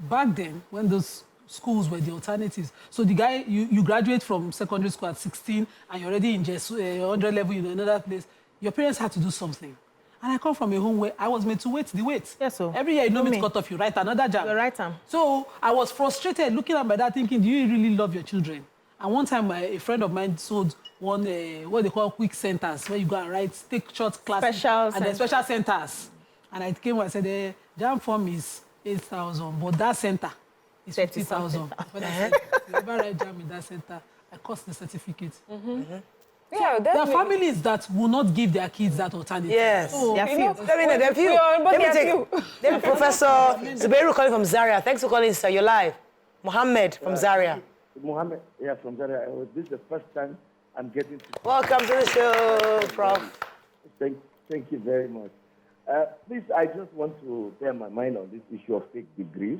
back then, when those schools were the alternatives. So the guy, you graduate from secondary school at 16 and you're already in just 100 level in another place. Your parents had to do something. And I come from a home where I was made to wait the wait. Yes, so. Every year, you know me cut off, you write another job. You're right, So I was frustrated looking at my dad thinking, do you really love your children? And one time, a friend of mine sold one, what they call quick centers, where you go and take short classes. Special centers. And I came and I said, jam form is 8,000, but that center is 50,000. When I said, you ever write jam in that center, I cost the certificate. Yeah, there are families that will not give their kids that alternative. Yes. So, let me Professor Zubairu calling from Zaria. Thanks for calling, sir. You're live. Mohammed from Zaria. Mohammed, from Zaria. This is the first time I'm getting to... Welcome to the show, Prof. Thank you very much. Please, I just want to bear my mind on this issue of fake degrees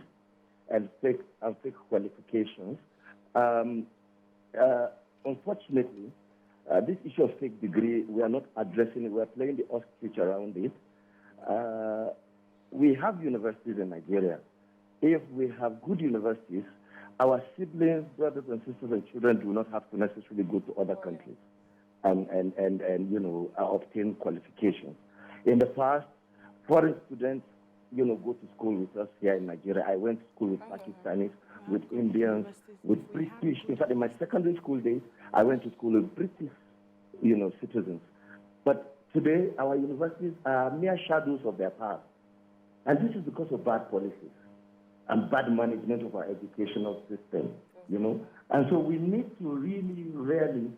and fake qualifications. Unfortunately, this issue of fake degree, we are not addressing it. We are playing the ostrich around it. We have universities in Nigeria. If we have good universities, our siblings, brothers and sisters and children do not have to necessarily go to other countries and obtain qualifications. In the past, foreign students, go to school with us here in Nigeria. I went to school with Pakistanis, with Indians, with British. In fact, in my secondary school days, I went to school with British, citizens. But today, our universities are mere shadows of their past. And this is because of bad policies and bad management of our educational system, And so we need to really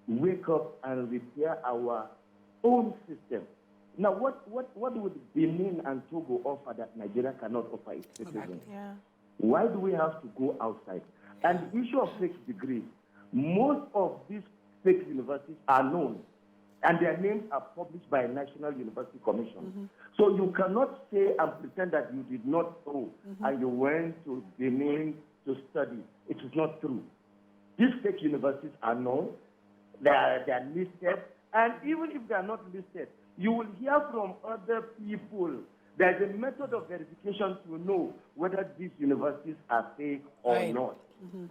wake up and repair our own system. Now, what would Benin and Togo offer that Nigeria cannot offer its citizens? Yeah. Why do we have to go outside? And the issue of fake degrees, most of these fake universities are known, and their names are published by a National University Commission. So you cannot say and pretend that you did not know and you went to Benin to study. It is not true. These fake universities are known, they are listed, and even if they are not listed, you will hear from other people. There's a method of verification to know whether these universities are fake or not.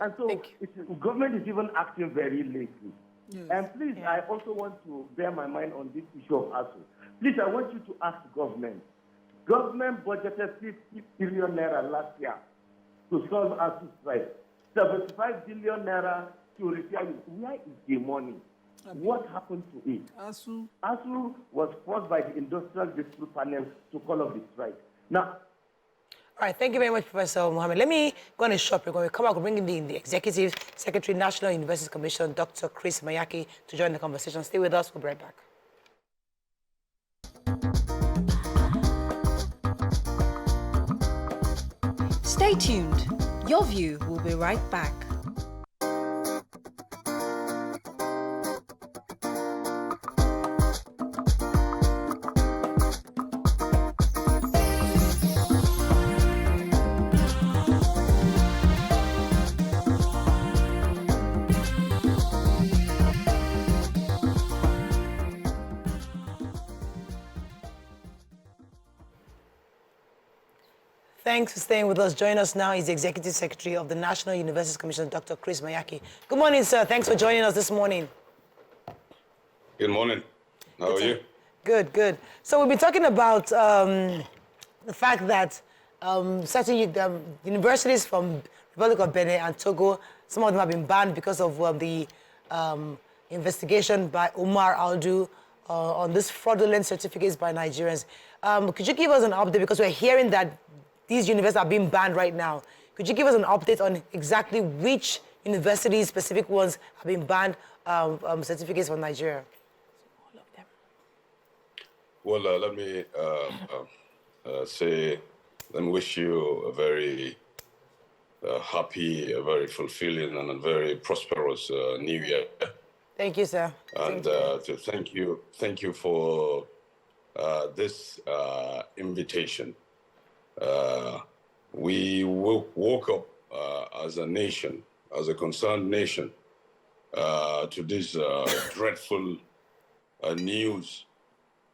And so the government is even acting very lately. Yes. And please, I also want to bear my mind on this issue of ASU. Please, I want you to ask government. Government budgeted 50 billion naira last year to solve ASU strike. 75 billion naira to repair it. Where is the money? What happened to it? ASU was forced by the Industrial Dispute Panel to call off the strike. Now, all right, thank you very much, Professor Mohammed. Let me go on a short break. When we come back, we'll bring in the Executive Secretary, National Universities Commission, Dr. Chris Mayaki, to join the conversation. Stay with us. We'll be right back. Stay tuned. Your View will be right back. Thanks for staying with us. Join us now is the Executive Secretary of the National Universities Commission, Dr. Chris Mayaki. Good morning, sir. Thanks for joining us this morning. Good morning. How are you? Good, good. So we'll be talking about the fact that certain universities from Republic of Benin and Togo, some of them have been banned because of the investigation by Umar Aldu on these fraudulent certificates by Nigerians. Could you give us an update, because we're hearing that these universities are being banned right now. Could you give us an update on exactly which universities, specific ones, have been banned certificates from Nigeria? All of them. Well, let me let me wish you a very happy, a very fulfilling, and a very prosperous new year. Thank you, sir. And to thank you for this invitation. We woke up as a nation, as a concerned nation, to this dreadful news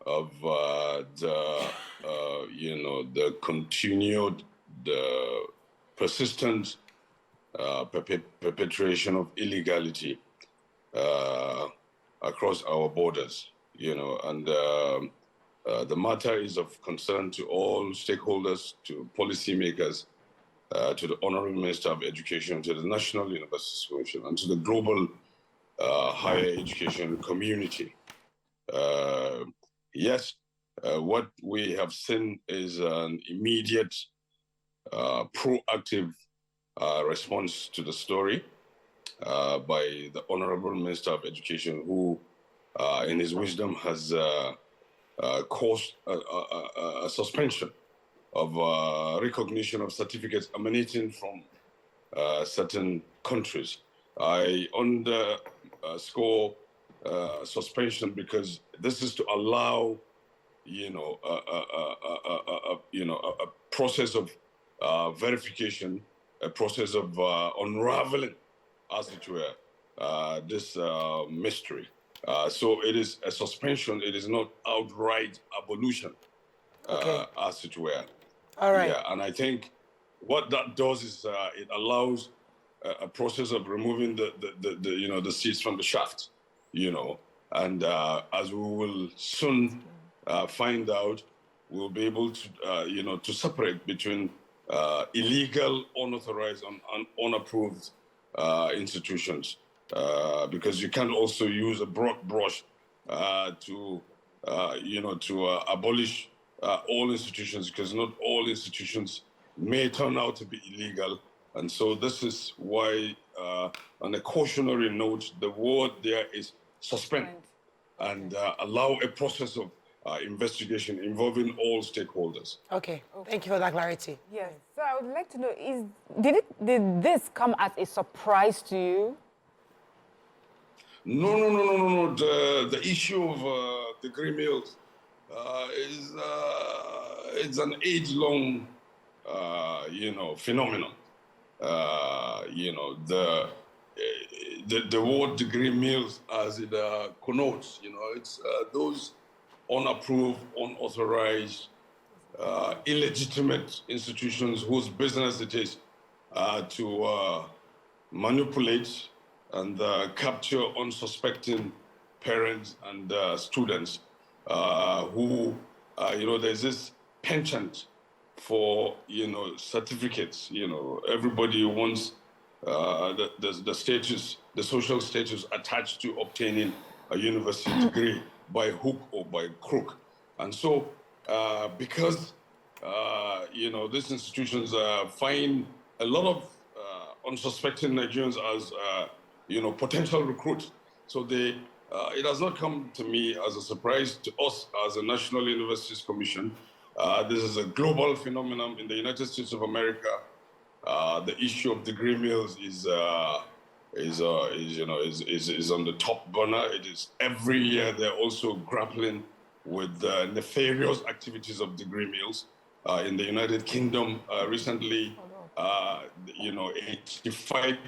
of the continued, the persistent perpetration of illegality across our borders, and the matter is of concern to all stakeholders, to policymakers, to the Honorable Minister of Education, to the National University Commission, and to the global higher education community. Yes, what we have seen is an immediate, proactive response to the story by the Honorable Minister of Education, who, in his wisdom, has caused a suspension of recognition of certificates emanating from certain countries. I underscore suspension because this is to allow, a process of verification, a process of unraveling, as it were, this mystery. So it is a suspension. It is not outright abolition, as it were. All right. Yeah, and I think what that does is it allows a process of removing the seeds from the shaft, and as we will soon find out, we'll be able to, to separate between illegal, unauthorized, and unapproved institutions, because you can't also use a broad brush to abolish all institutions, because not all institutions may turn out to be illegal. And so this is why, on a cautionary note, the word there is suspend and allow a process of investigation involving all stakeholders. Okay, thank you for that clarity. Yes, so I would like to know, did this come as a surprise to you? No. The issue of degree mills is it's an age-long, phenomenon. The word degree mills, as it connotes, it's those unapproved, unauthorized, illegitimate institutions whose business it is to manipulate and capture unsuspecting parents and students who, there's this penchant for, certificates. Everybody wants the status, the social status attached to obtaining a university degree by hook or by crook. And so, because, these institutions find a lot of unsuspecting Nigerians as, potential recruits. So it has not come to me as a surprise to us as a National Universities Commission. This is a global phenomenon in the United States of America. The issue of degree mills is on the top burner. It is every year they're also grappling with the nefarious activities of degree mills. In the United Kingdom, recently, 85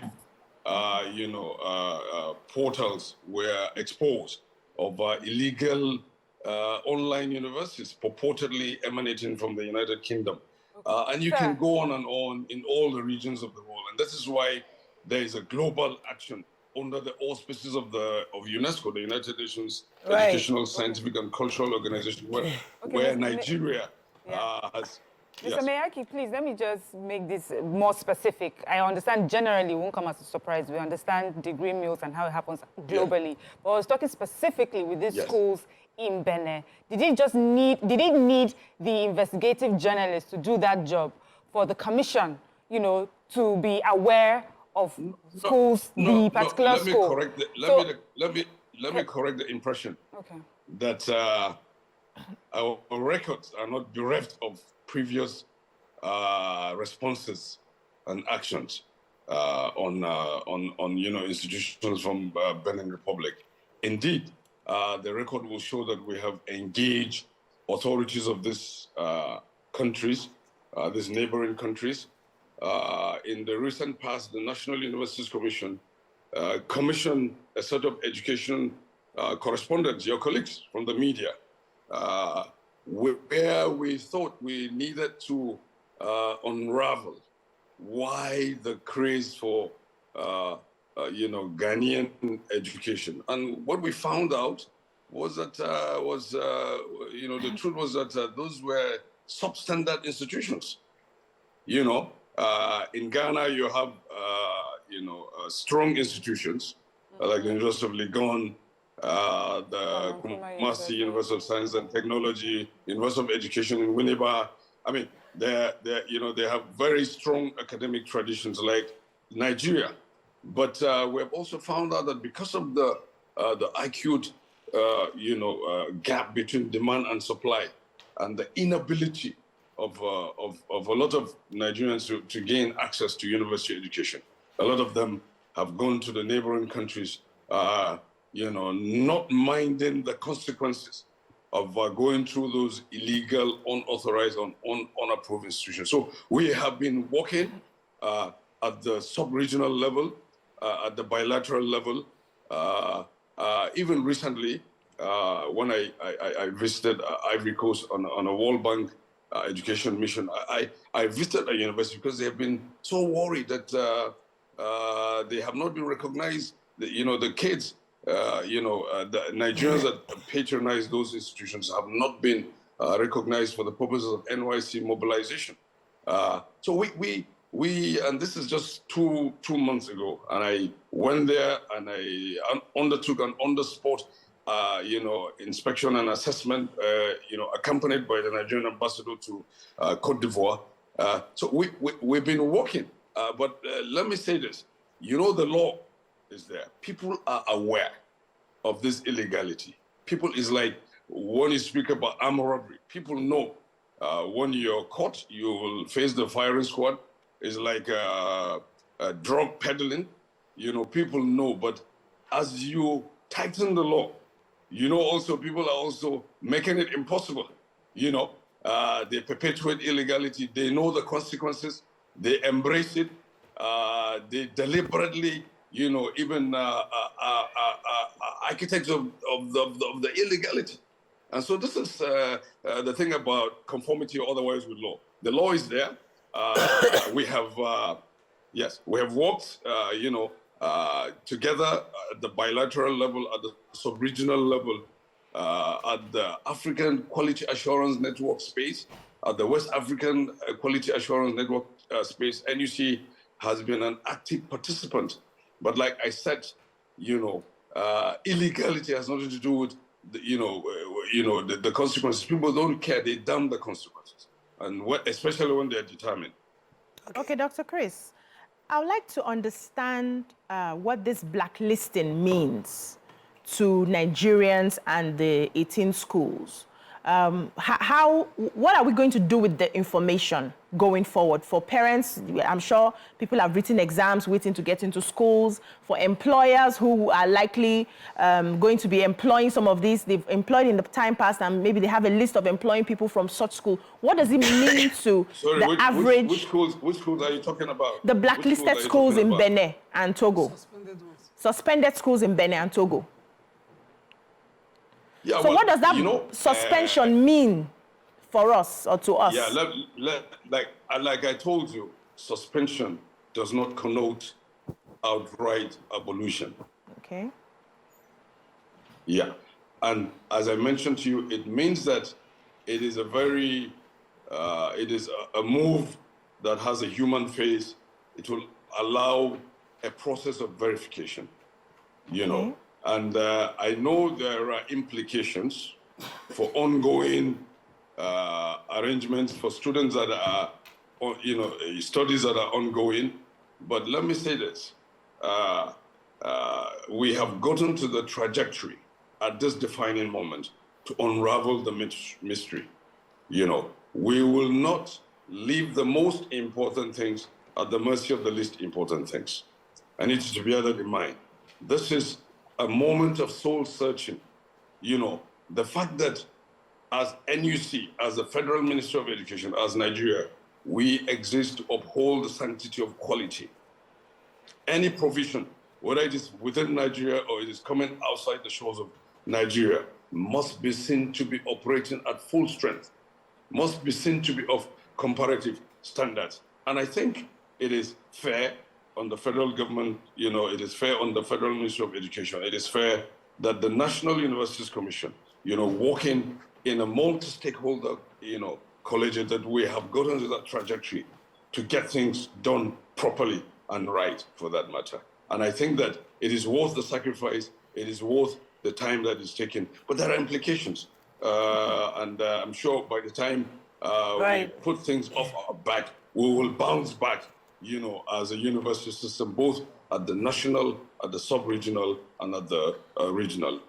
portals were exposed of illegal online universities purportedly emanating from the United Kingdom. And you can go on and on in all the regions of the world. And this is why there is a global action under the auspices of UNESCO, the United Nations Educational, Scientific and Cultural Organization, where Nigeria has... Mr. Mayaki, please, let me just make this more specific. I understand generally it won't come as a surprise. We understand degree mills and how it happens globally. But I was talking specifically with these schools in Benin. Did it need the investigative journalists to do that job for the commission, to be aware of schools, the particular let me school. correct the, let me correct the impression that our records are not bereft of previous responses and actions on institutions from Benin Republic. Indeed, the record will show that we have engaged authorities of these countries, these neighboring countries. In the recent past, the National Universities Commission commissioned a set of education correspondents, your colleagues from the media, where we thought we needed to unravel why the craze for Ghanaian education. And what we found out was that the truth was that those were substandard institutions. In Ghana, you have strong institutions like the University of Legon, the Kumasi University of Science and Technology, University of Education in Winneba. I mean, they have very strong academic traditions like Nigeria. But we have also found out that because of the acute gap between demand and supply, and the inability of a lot of Nigerians to gain access to university education, a lot of them have gone to the neighboring countries, not minding the consequences of going through those illegal, unauthorized, unapproved institutions. So we have been working at the sub-regional level, at the bilateral level. Even recently, when I visited Ivory Coast on a World Bank education mission, I visited a university because they have been so worried that they have not been recognized. The kids, the Nigerians that patronize those institutions have not been recognized for the purposes of NYC mobilization. So we and this is just two months ago, and I went there and I undertook an on-the-spot inspection and assessment, accompanied by the Nigerian ambassador to Cote d'Ivoire. So we've been working, but let me say this, the law is there. People are aware of this illegality. People is like, when you speak about armed robbery, people know when you're caught, you will face the firing squad. It's like drug peddling. People know, but as you tighten the law, also people are also making it impossible. They perpetuate illegality. They know the consequences. They embrace it. They deliberately, even architects of the illegality. And so this is the thing about conformity or otherwise with law. The law is there. We have worked, together at the bilateral level, at the sub-regional level, at the African Quality Assurance Network space, at the West African Quality Assurance Network space. NUC has been an active participant. But like I said, illegality has nothing to do with the consequences. People don't care; they damn the consequences, and especially when they're determined. Okay, Dr. Chris, I would like to understand what this blacklisting means to Nigerians and the 18 schools. What are we going to do with the information going forward? For parents, I'm sure people have written exams waiting to get into schools. For employers who are likely going to be employing some of these, they've employed in the time past, and maybe they have a list of employing people from such school. What does it mean to the average? Which schools are you talking about? The blacklisted schools in Benin and Togo. Suspended schools in Benin and Togo. Yeah, so what does that suspension mean for us or to us? Yeah, like I told you, suspension does not connote outright abolition. Okay. Yeah, and as I mentioned to you, it means that it is a very, it is a move that has a human face. It will allow a process of verification, And I know there are implications for ongoing arrangements for students that are, studies that are ongoing. But let me say this. We have gotten to the trajectory at this defining moment to unravel the mystery. You know, we will not leave the most important things at the mercy of the least important things. I need you to bear that in mind. This is a moment of soul searching. You know, the fact that as NUC, as the Federal Ministry of Education, as Nigeria, we exist to uphold the sanctity of quality. Any provision, whether it is within Nigeria or it is coming outside the shores of Nigeria, must be seen to be operating at full strength, must be seen to be of comparative standards. And I think it is fair on the federal government, you know, it is fair on the Federal Ministry of Education, it is fair that the National Universities Commission, you know, working in a multi-stakeholder, you know, collegiate, that we have gotten to that trajectory to get things done properly and right, for that matter. And I think that it is worth the sacrifice, it is worth the time that is taken, but there are implications. And I'm sure by the time we put things off our back, we will bounce back, you know, as a university system, both at the national, at the sub-regional, and at the regional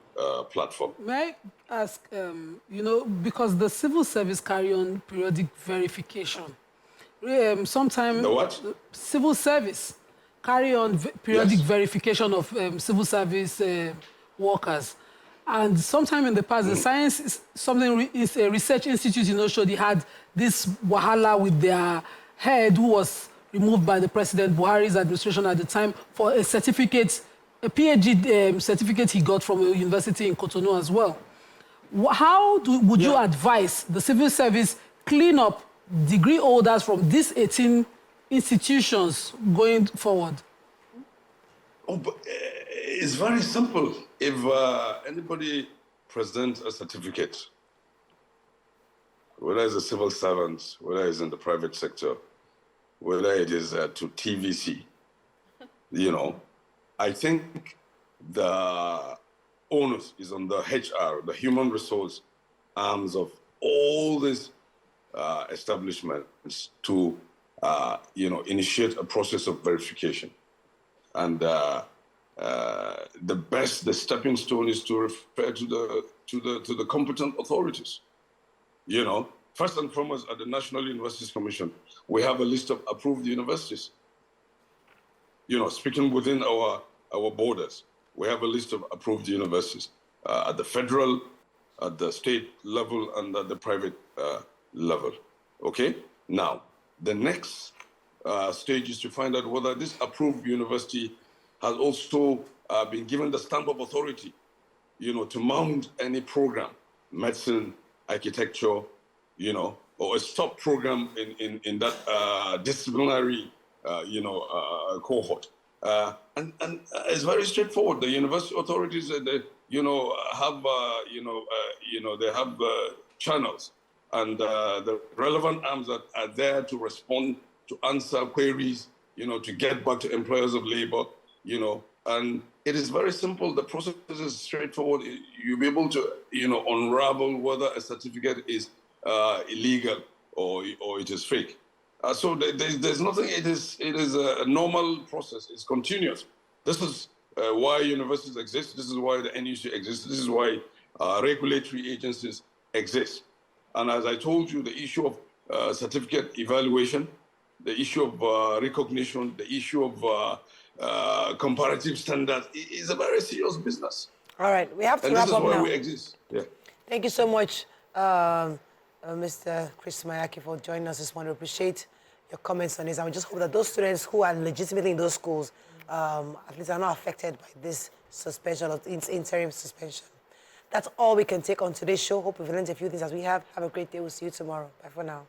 platform. May I ask, you know, because the civil service carry on periodic verification. Sometimes the what? Civil service carry on periodic verification of civil service workers. And sometime in the past, the science is something, is a research institute in Osho, they had this wahala with their head who was removed by the President Buhari's administration at the time for a certificate, a PhD certificate he got from a university in Cotonou as well. How would you advise the civil service clean up degree holders from these 18 institutions going forward? Oh, but it's very simple. If anybody presents a certificate, whether it's a civil servant, whether it's in the private sector, whether it is to TVC, you know, I think the onus is on the HR, the human resource arms of all these establishments to, you know, initiate a process of verification. And the stepping stone is to refer to the competent authorities. You know, first and foremost, at the National Universities Commission, we have a list of approved universities. You know, speaking within our borders, we have a list of approved universities at the federal, at the state level, and at the private level. Okay? Now, the next stage is to find out whether this approved university has also been given the stamp of authority, you know, to mount any program, medicine, architecture, you know, or a stop program in that disciplinary, you know, cohort. And it's very straightforward. The university authorities, they, you know, have, they have channels and the relevant arms that are there to respond, to answer queries, you know, to get back to employers of labor, you know, and it is very simple. The process is straightforward. You'll be able to, you know, unravel whether a certificate is illegal or it is fake. So there's nothing. It is a normal process. It's continuous. This is why universities exist. This is why the NUC exists. This is why regulatory agencies exist. And as I told you, the issue of certificate evaluation, the issue of recognition, the issue of comparative standards is a very serious business. All right, we have to wrap up now. And this is why we exist. Yeah. Thank you so much, Mr. Chris Mayaki, for joining us this morning. We appreciate your comments on this. I would just hope that those students who are legitimately in those schools at least are not affected by this suspension or interim suspension. That's all we can take on today's show. Hope we've learned a few things as we have. Have a great day. We'll see you tomorrow. Bye for now.